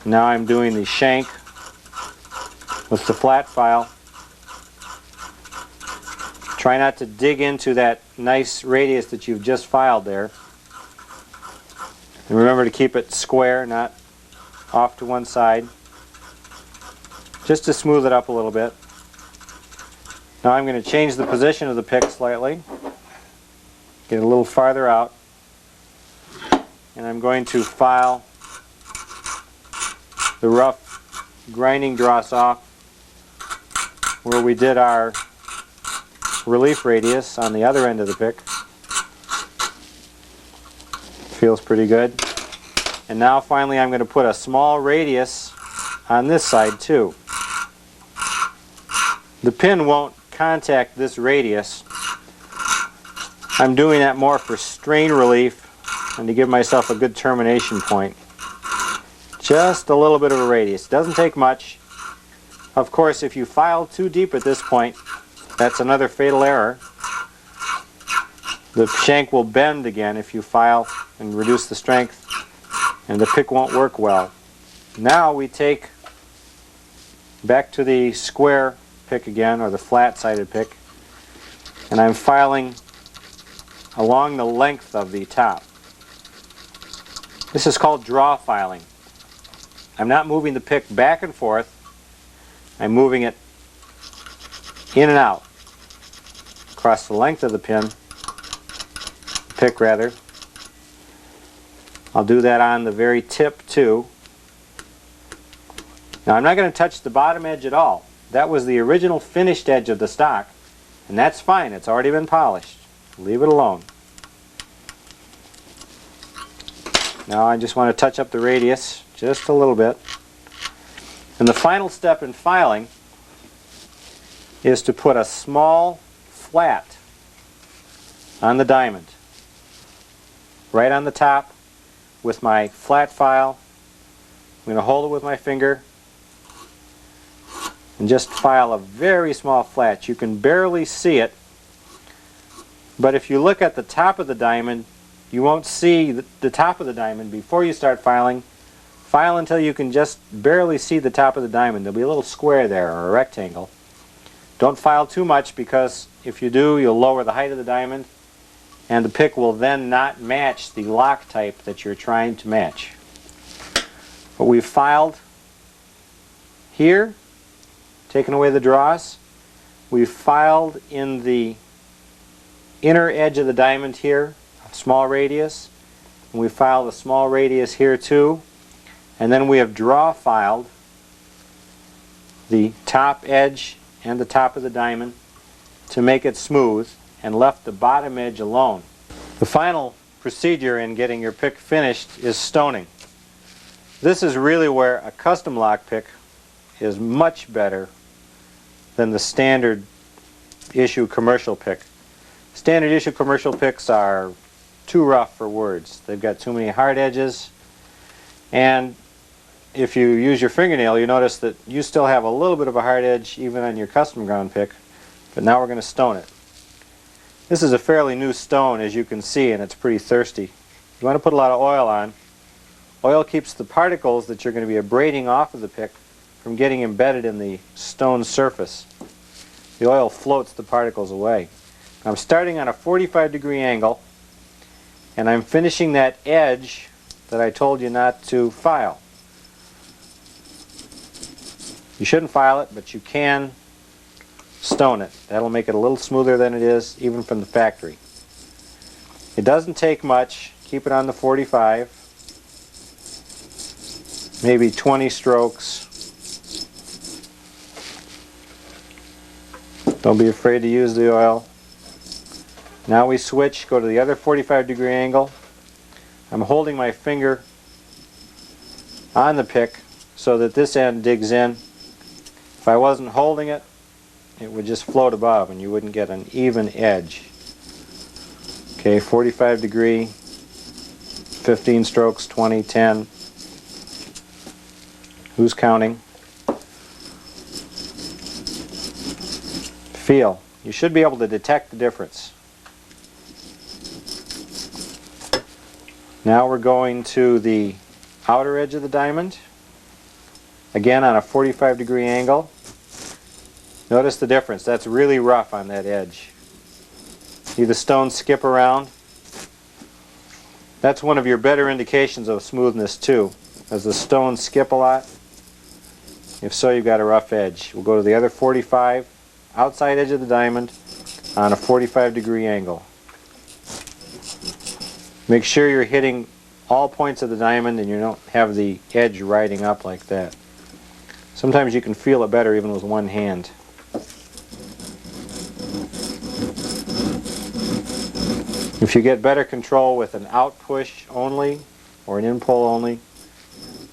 Now I'm doing the shank with the flat file. Try not to dig into that nice radius that you've just filed there. And remember to keep it square, not off to one side, just to smooth it up a little bit. Now I'm going to change the position of the pick slightly, get it a little farther out, and I'm going to file the rough grinding dross off where we did our relief radius on the other end of the pick. Feels pretty good. And now finally I'm going to put a small radius on this side too. The pin won't contact this radius. I'm doing that more for strain relief and to give myself a good termination point. Just a little bit of a radius. Doesn't take much. Of course, if you file too deep at this point, that's another fatal error. The shank will bend again if you file and reduce the strength, and the pick won't work well. Now we take back to the square pick again, or the flat-sided pick, and I'm filing along the length of the top. This is called draw filing. I'm not moving the pick back and forth. I'm moving it in and out across the length of the pick rather. I'll do that on the very tip too. Now I'm not going to touch the bottom edge at all. That was the original finished edge of the stock, and that's fine. It's already been polished. Leave it alone. Now I just want to touch up the radius just a little bit. And the final step in filing is to put a small flat on the diamond, right on the top with my flat file. I'm going to hold it with my finger and just file a very small flat. You can barely see it, but if you look at the top of the diamond, you won't see the top of the diamond before you start filing. File until you can just barely see the top of the diamond. There'll be a little square there, or a rectangle. Don't file too much, because if you do, you'll lower the height of the diamond, and the pick will then not match the lock type that you're trying to match. But we've filed here, taken away the dross. We've filed in the inner edge of the diamond here, a small radius. And we filed a small radius here too. And then we have draw filed the top edge and the top of the diamond to make it smooth, and left the bottom edge alone. The final procedure in getting your pick finished is stoning. This is really where a custom lock pick is much better than the standard issue commercial pick. Standard issue commercial picks are too rough for words. They've got too many hard edges, and if you use your fingernail, you notice that you still have a little bit of a hard edge even on your custom ground pick, but now we're going to stone it. This is a fairly new stone, as you can see, and it's pretty thirsty. You want to put a lot of oil on. Oil keeps the particles that you're going to be abrading off of the pick from getting embedded in the stone surface. The oil floats the particles away. I'm starting on a 45-degree angle, and I'm finishing that edge that I told you not to file. You shouldn't file it, but you can stone it. That'll make it a little smoother than it is, even from the factory. It doesn't take much. Keep it on the 45. Maybe 20 strokes. Don't be afraid to use the oil. Now we switch, go to the other 45-degree angle. I'm holding my finger on the pick so that this end digs in. If I wasn't holding it, it would just float above and you wouldn't get an even edge. Okay, 45 degree, 15 strokes, 20, 10. Who's counting? Feel. You should be able to detect the difference. Now we're going to the outer edge of the diamond, again on a 45-degree angle. Notice the difference. That's really rough on that edge. See the stones skip around? That's one of your better indications of smoothness too. As the stones skip a lot, if so, you've got a rough edge. We'll go to the other 45, outside edge of the diamond on a 45-degree angle. Make sure you're hitting all points of the diamond and you don't have the edge riding up like that. Sometimes you can feel it better even with one hand. If you get better control with an out push only or an in pull only,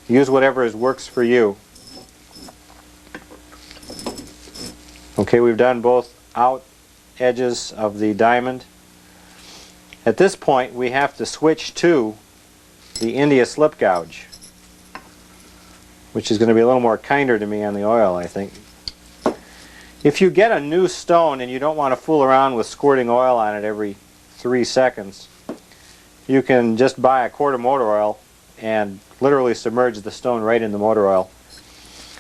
use whatever works for you. Okay, we've done both out edges of the diamond. At this point we have to switch to the India slip gouge, which is going to be a little more kinder to me on the oil, I think. If you get a new stone and you don't want to fool around with squirting oil on it every 3 seconds, you can just buy a quart of motor oil and literally submerge the stone right in the motor oil.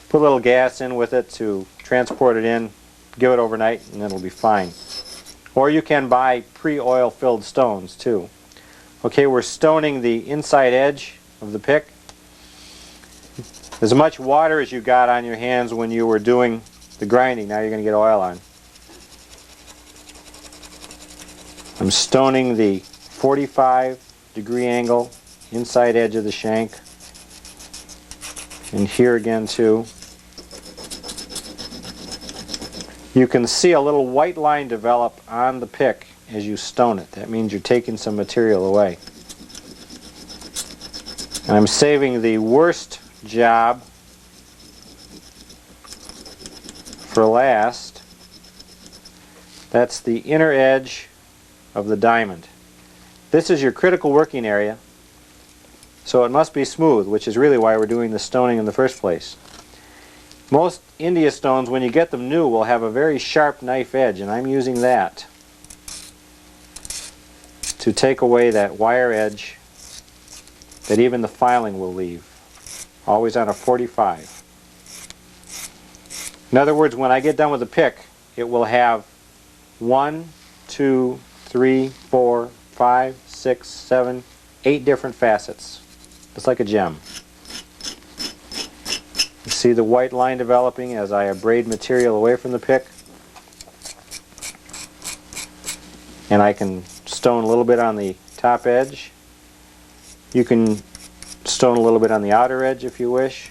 Put a little gas in with it to transport it in, give it overnight, and it'll be fine. Or you can buy pre-oil filled stones too. Okay, we're stoning the inside edge of the pick. As much water as you got on your hands when you were doing the grinding, now you're going to get oil on. I'm stoning the 45-degree angle inside edge of the shank, and here again too. You can see a little white line develop on the pick as you stone it. That means you're taking some material away. And I'm saving the worst job for last. That's the inner edge of the diamond. This is your critical working area, so it must be smooth, which is really why we're doing the stoning in the first place. Most India stones, when you get them new, will have a very sharp knife edge, and I'm using that to take away that wire edge that even the filing will leave. Always on a 45. In other words, when I get done with the pick, it will have 1, 2, 3, 4, 5, 6, 7, 8 different facets. It's like a gem. You see the white line developing as I abrade material away from the pick. And I can stone a little bit on the top edge. You can stone a little bit on the outer edge if you wish.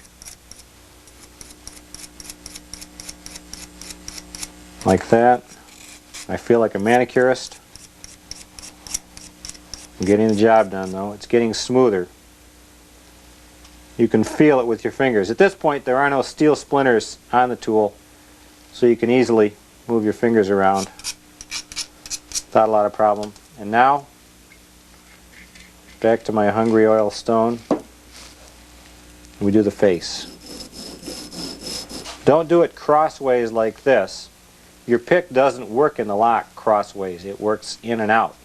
Like that. I feel like a manicurist. I'm getting the job done though. It's getting smoother. You can feel it with your fingers. At this point there are no steel splinters on the tool, so you can easily move your fingers around without a lot of problem. And now, back to my hungry oil stone. We do the face. Don't do it crossways like this. Your pick doesn't work in the lock crossways. It works in and out.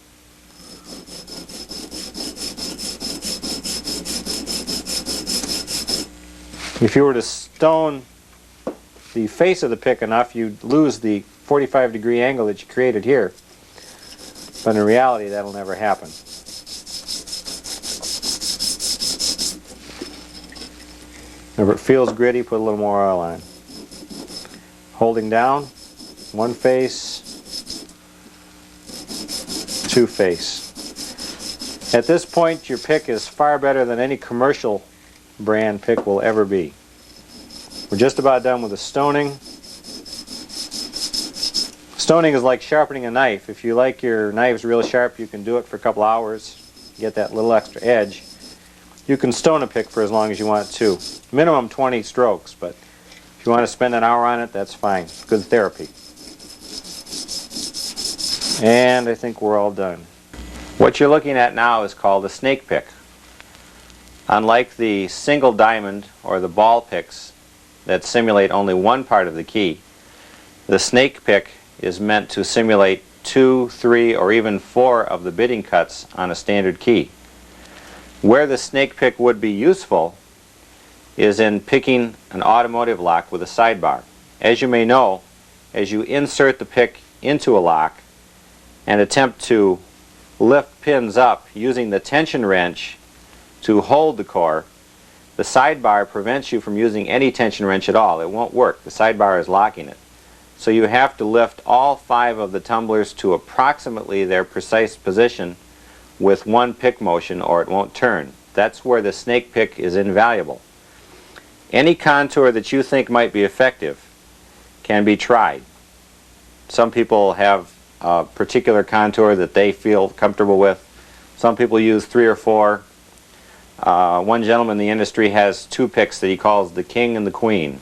If you were to stone the face of the pick enough, you'd lose the 45-degree angle that you created here. But in reality, that'll never happen. If it feels gritty, put a little more oil on. Holding down, one face, two face. At this point, your pick is far better than any commercial brand pick will ever be. We're just about done with the stoning. Stoning is like sharpening a knife. If you like your knives real sharp, you can do it for a couple hours, get that little extra edge. You can stone a pick for as long as you want to. Minimum 20 strokes, but if you want to spend an hour on it, that's fine. It's good therapy. And I think we're all done. What you're looking at now is called a snake pick. Unlike the single diamond or the ball picks that simulate only one part of the key, the snake pick is meant to simulate 2, 3, or even 4 of the bidding cuts on a standard key. Where the snake pick would be useful is in picking an automotive lock with a sidebar. As you may know, as you insert the pick into a lock and attempt to lift pins up using the tension wrench to hold the core, the sidebar prevents you from using any tension wrench at all. It won't work. The sidebar is locking it. So you have to lift all 5 of the tumblers to approximately their precise position with one pick motion, or it won't turn. That's where the snake pick is invaluable. Any contour that you think might be effective can be tried. Some people have a particular contour that they feel comfortable with. Some people use 3 or 4. One gentleman in the industry has 2 picks that he calls the king and the queen.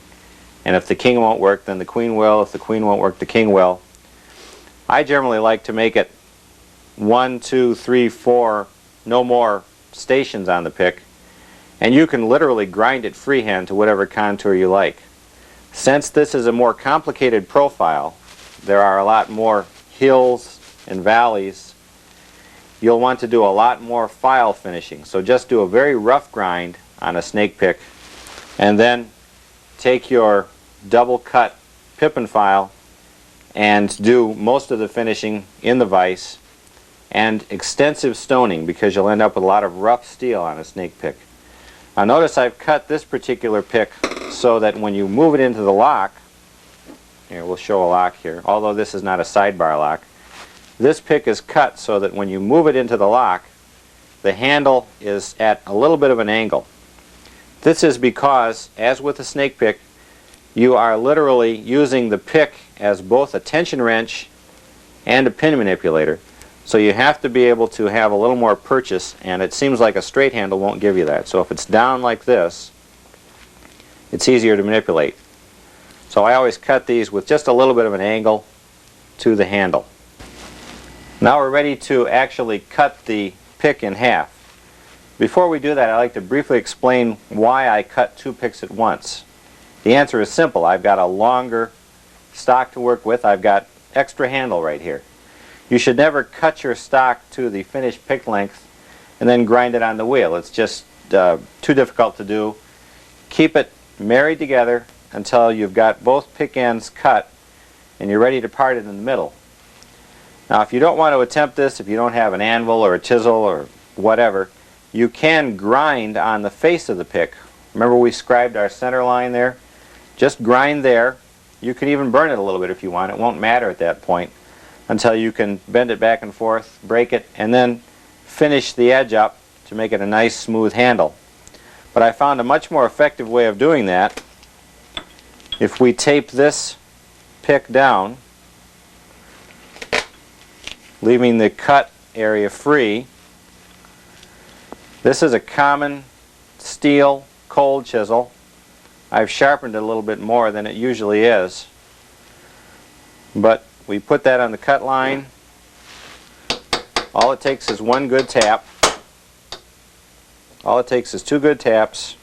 And if the king won't work, then the queen will. If the queen won't work, the king will. I generally like to make it 1, 2, 3, 4, no more stations on the pick. And you can literally grind it freehand to whatever contour you like. Since this is a more complicated profile, there are a lot more hills and valleys, you'll want to do a lot more file finishing. So just do a very rough grind on a snake pick and then take your double cut pippin file and do most of the finishing in the vise and extensive stoning, because you'll end up with a lot of rough steel on a snake pick. Now notice I've cut this particular pick so that when you move it into the lock, here we'll show a lock here, although this is not a sidebar lock, this pick is cut so that when you move it into the lock, the handle is at a little bit of an angle. This is because, as with the snake pick, you are literally using the pick as both a tension wrench and a pin manipulator. So you have to be able to have a little more purchase, and it seems like a straight handle won't give you that. So if it's down like this, it's easier to manipulate. So I always cut these with just a little bit of an angle to the handle. Now we're ready to actually cut the pick in half. Before we do that, I'd like to briefly explain why I cut 2 picks at once. The answer is simple. I've got a longer stock to work with. I've got extra handle right here. You should never cut your stock to the finished pick length and then grind it on the wheel. It's just too difficult to do. Keep it married together until you've got both pick ends cut and you're ready to part it in the middle. Now if you don't want to attempt this, if you don't have an anvil or a chisel or whatever, you can grind on the face of the pick. Remember we scribed our center line there? Just grind there. You can even burn it a little bit if you want. It won't matter at that point until you can bend it back and forth, break it, and then finish the edge up to make it a nice smooth handle. But I found a much more effective way of doing that. If we tape this pick down, leaving the cut area free, this is a common steel cold chisel. I've sharpened it a little bit more than it usually is. But we put that on the cut line. All it takes is one good tap. All it takes is 2 good taps.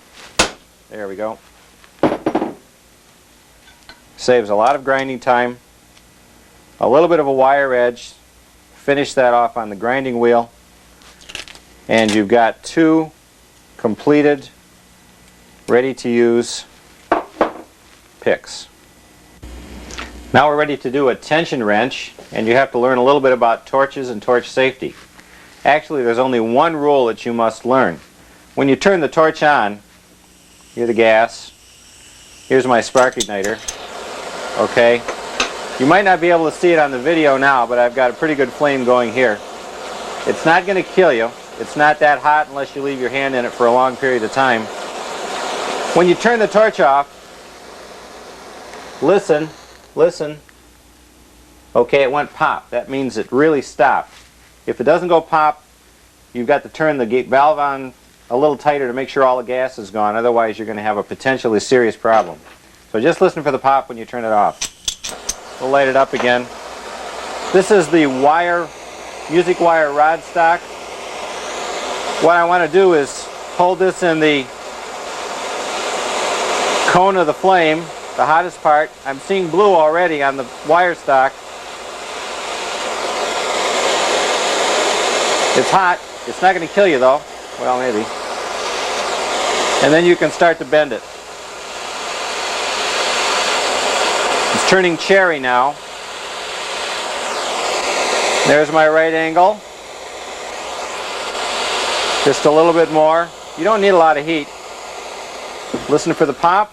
There we go. Saves a lot of grinding time. A little bit of a wire edge. Finish that off on the grinding wheel. And you've got 2 completed, ready to use picks. Now we're ready to do a tension wrench, and you have to learn a little bit about torches and torch safety. Actually, there's only one rule that you must learn. When you turn the torch on, here's the gas, here's my spark igniter, okay? You might not be able to see it on the video now, but I've got a pretty good flame going here. It's not going to kill you. It's not that hot unless you leave your hand in it for a long period of time. When you turn the torch off, listen. Okay, it went pop. That means it really stopped. If it doesn't go pop, you've got to turn the valve on a little tighter to make sure all the gas is gone. Otherwise, you're going to have a potentially serious problem. So just listen for the pop when you turn it off. We'll light it up again. This is the music wire rod stock. What I want to do is hold this in the cone of the flame, the hottest part. I'm seeing blue already on the wire stock. It's hot. It's not going to kill you though. Well, maybe. And then you can start to bend it. It's turning cherry now. There's my right angle. Just a little bit more. You don't need a lot of heat. Listen for the pop.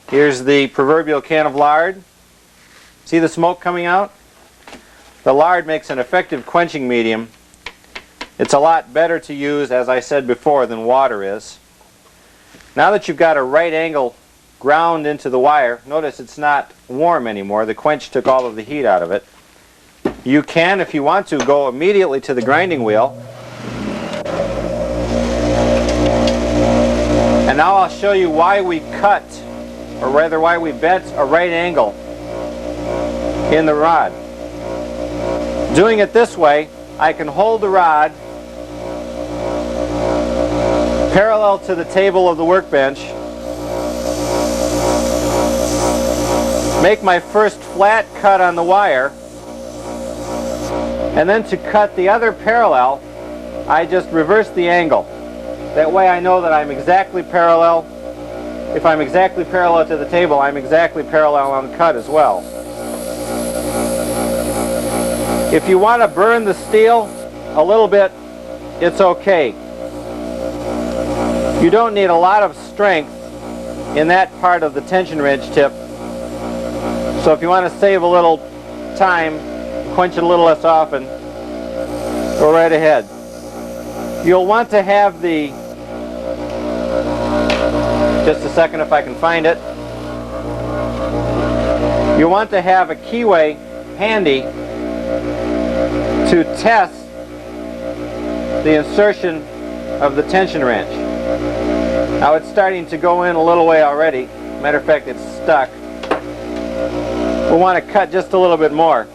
Here's the proverbial can of lard. See the smoke coming out? The lard makes an effective quenching medium. It's a lot better to use, as I said before, than water is. Now that you've got a right angle ground into the wire, notice it's not warm anymore. The quench took all of the heat out of it. You can, if you want to, go immediately to the grinding wheel. And now I'll show you why we cut, or rather why we bent a right angle in the rod. Doing it this way, I can hold the rod parallel to the table of the workbench, make my first flat cut on the wire, and then to cut the other parallel, I just reverse the angle. That way I know that I'm exactly parallel. If I'm exactly parallel to the table, I'm exactly parallel on the cut as well. If you want to burn the steel a little bit, it's okay. You don't need a lot of strength in that part of the tension wrench tip. So if you want to save a little time, quench it a little less often, go right ahead. You'll want to have the, just a second if I can find it, you want to have a keyway handy to test the insertion of the tension wrench. Now it's starting to go in a little way already. Matter of fact, it's stuck. We'll want to cut just a little bit more.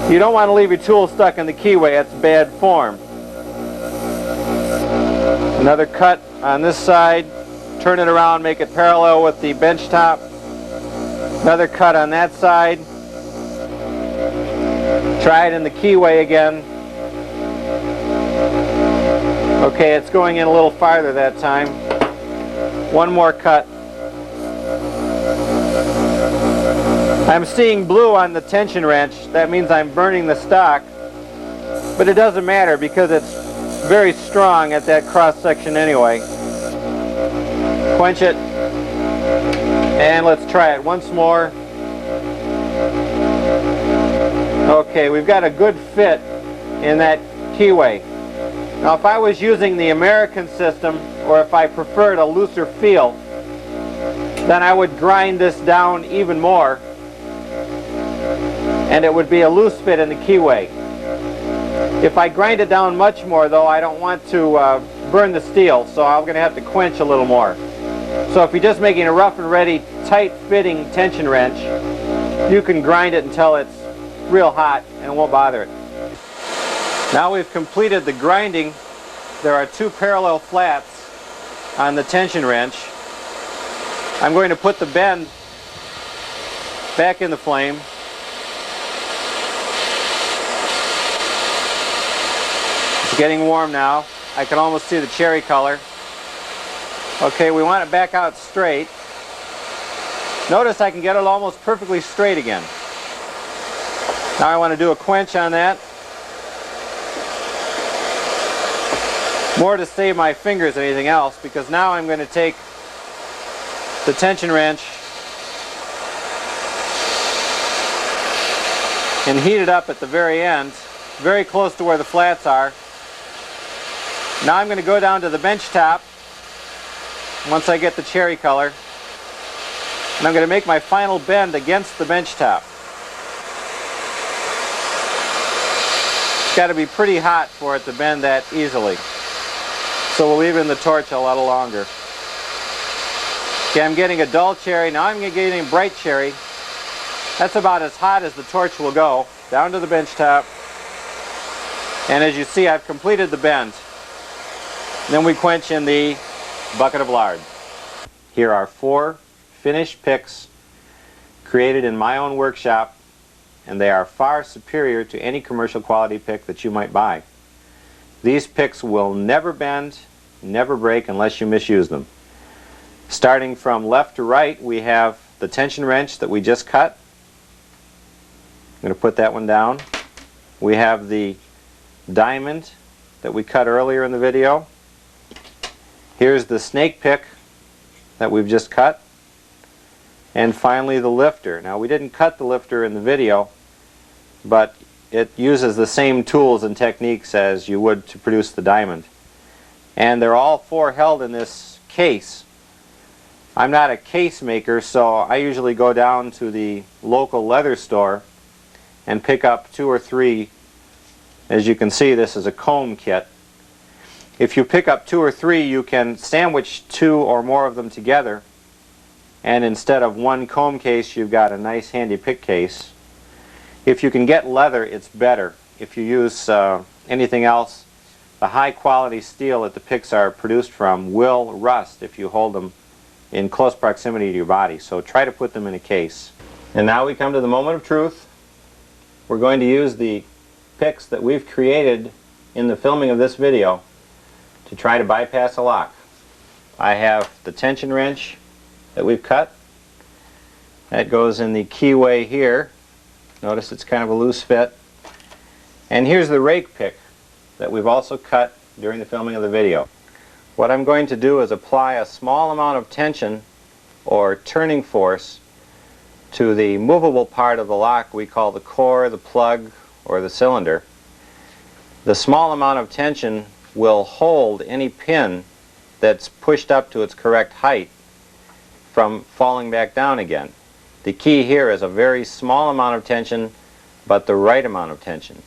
You don't want to leave your tool stuck in the keyway. That's bad form. Another cut on this side. Turn it around, make it parallel with the bench top. Another cut on that side. Try it in the keyway again. Okay, it's going in a little farther that time. One more cut. I'm seeing blue on the tension wrench. That means I'm burning the stock. But it doesn't matter because it's very strong at that cross section anyway. Quench it. And let's try it once more. Okay, we've got a good fit in that keyway. Now if I was using the American system, or if I preferred a looser feel, then I would grind this down even more, and it would be a loose fit in the keyway. If I grind it down much more though, I don't want to burn the steel, so I'm going to have to quench a little more. So if you're just making a rough and ready, tight fitting tension wrench, you can grind it until it's real hot and it won't bother it. Now we've completed the grinding. There are two parallel flats on the tension wrench. I'm going to put the bend back in the flame. It's getting warm now. I can almost see the cherry color. Okay, we want it back out straight. Notice I can get it almost perfectly straight again. Now I want to do a quench on that. More to save my fingers than anything else, because now I'm going to take the tension wrench and heat it up at the very end, very close to where the flats are. Now I'm going to go down to the bench top once I get the cherry color, and I'm going to make my final bend against the bench top. It's got to be pretty hot for it to bend that easily. So we'll leave it in the torch a lot longer. Okay, I'm getting a dull cherry. Now I'm getting a bright cherry. That's about as hot as the torch will go. Down to the bench top. And as you see, I've completed the bend. Then we quench in the bucket of lard. Here are 4 finished picks created in my own workshop, and they are far superior to any commercial quality pick that you might buy. These picks will never bend, never break unless you misuse them. Starting from left to right, we have the tension wrench that we just cut. I'm going to put that one down. We have the diamond that we cut earlier in the video. Here's the snake pick that we've just cut. And finally the lifter. Now we didn't cut the lifter in the video, but it uses the same tools and techniques as you would to produce the diamond. And they're all four held in this case. I'm not a case maker, so I usually go down to the local leather store and pick up 2 or 3. As you can see, this is a comb kit. If you pick up 2 or 3, you can sandwich 2 or more of them together, and instead of one comb case, you've got a nice handy pick case. If you can get leather, it's better. If you use anything else, the high quality steel that the picks are produced from will rust if you hold them in close proximity to your body, so try to put them in a case. And now we come to the moment of truth. We're going to use the picks that we've created in the filming of this video to try to bypass a lock. I have the tension wrench that we've cut. That goes in the keyway here. Notice it's kind of a loose fit. And here's the rake pick that we've also cut during the filming of the video. What I'm going to do is apply a small amount of tension or turning force to the movable part of the lock we call the core, the plug, or the cylinder. The small amount of tension will hold any pin that's pushed up to its correct height from falling back down again. The key here is a very small amount of tension, but the right amount of tension.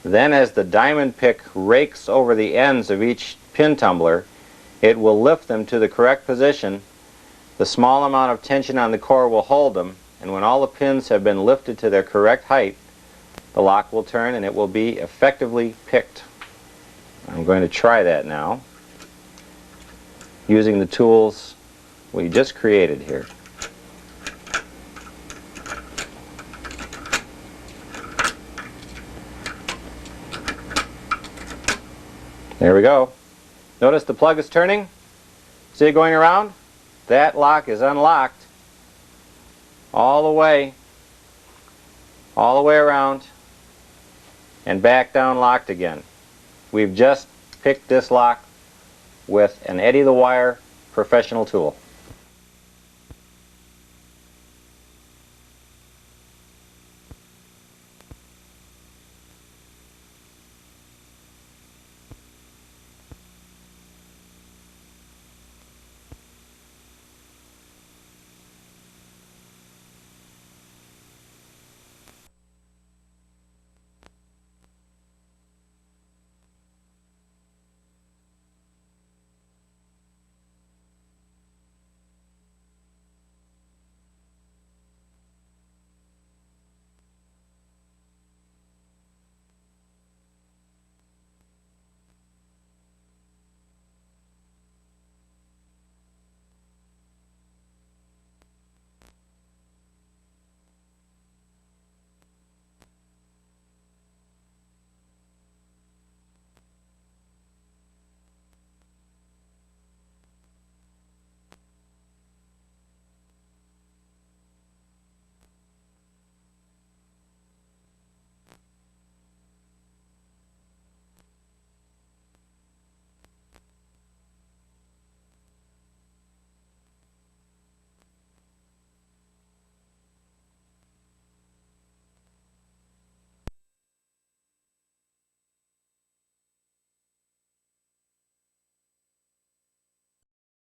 Then as the diamond pick rakes over the ends of each pin tumbler, it will lift them to the correct position. The small amount of tension on the core will hold them, and when all the pins have been lifted to their correct height, the lock will turn and it will be effectively picked. I'm going to try that now using the tools we just created here. There we go. Notice the plug is turning. See it going around? That lock is unlocked all the way around and back down locked again. We've just picked this lock with an Eddie the Wire professional tool.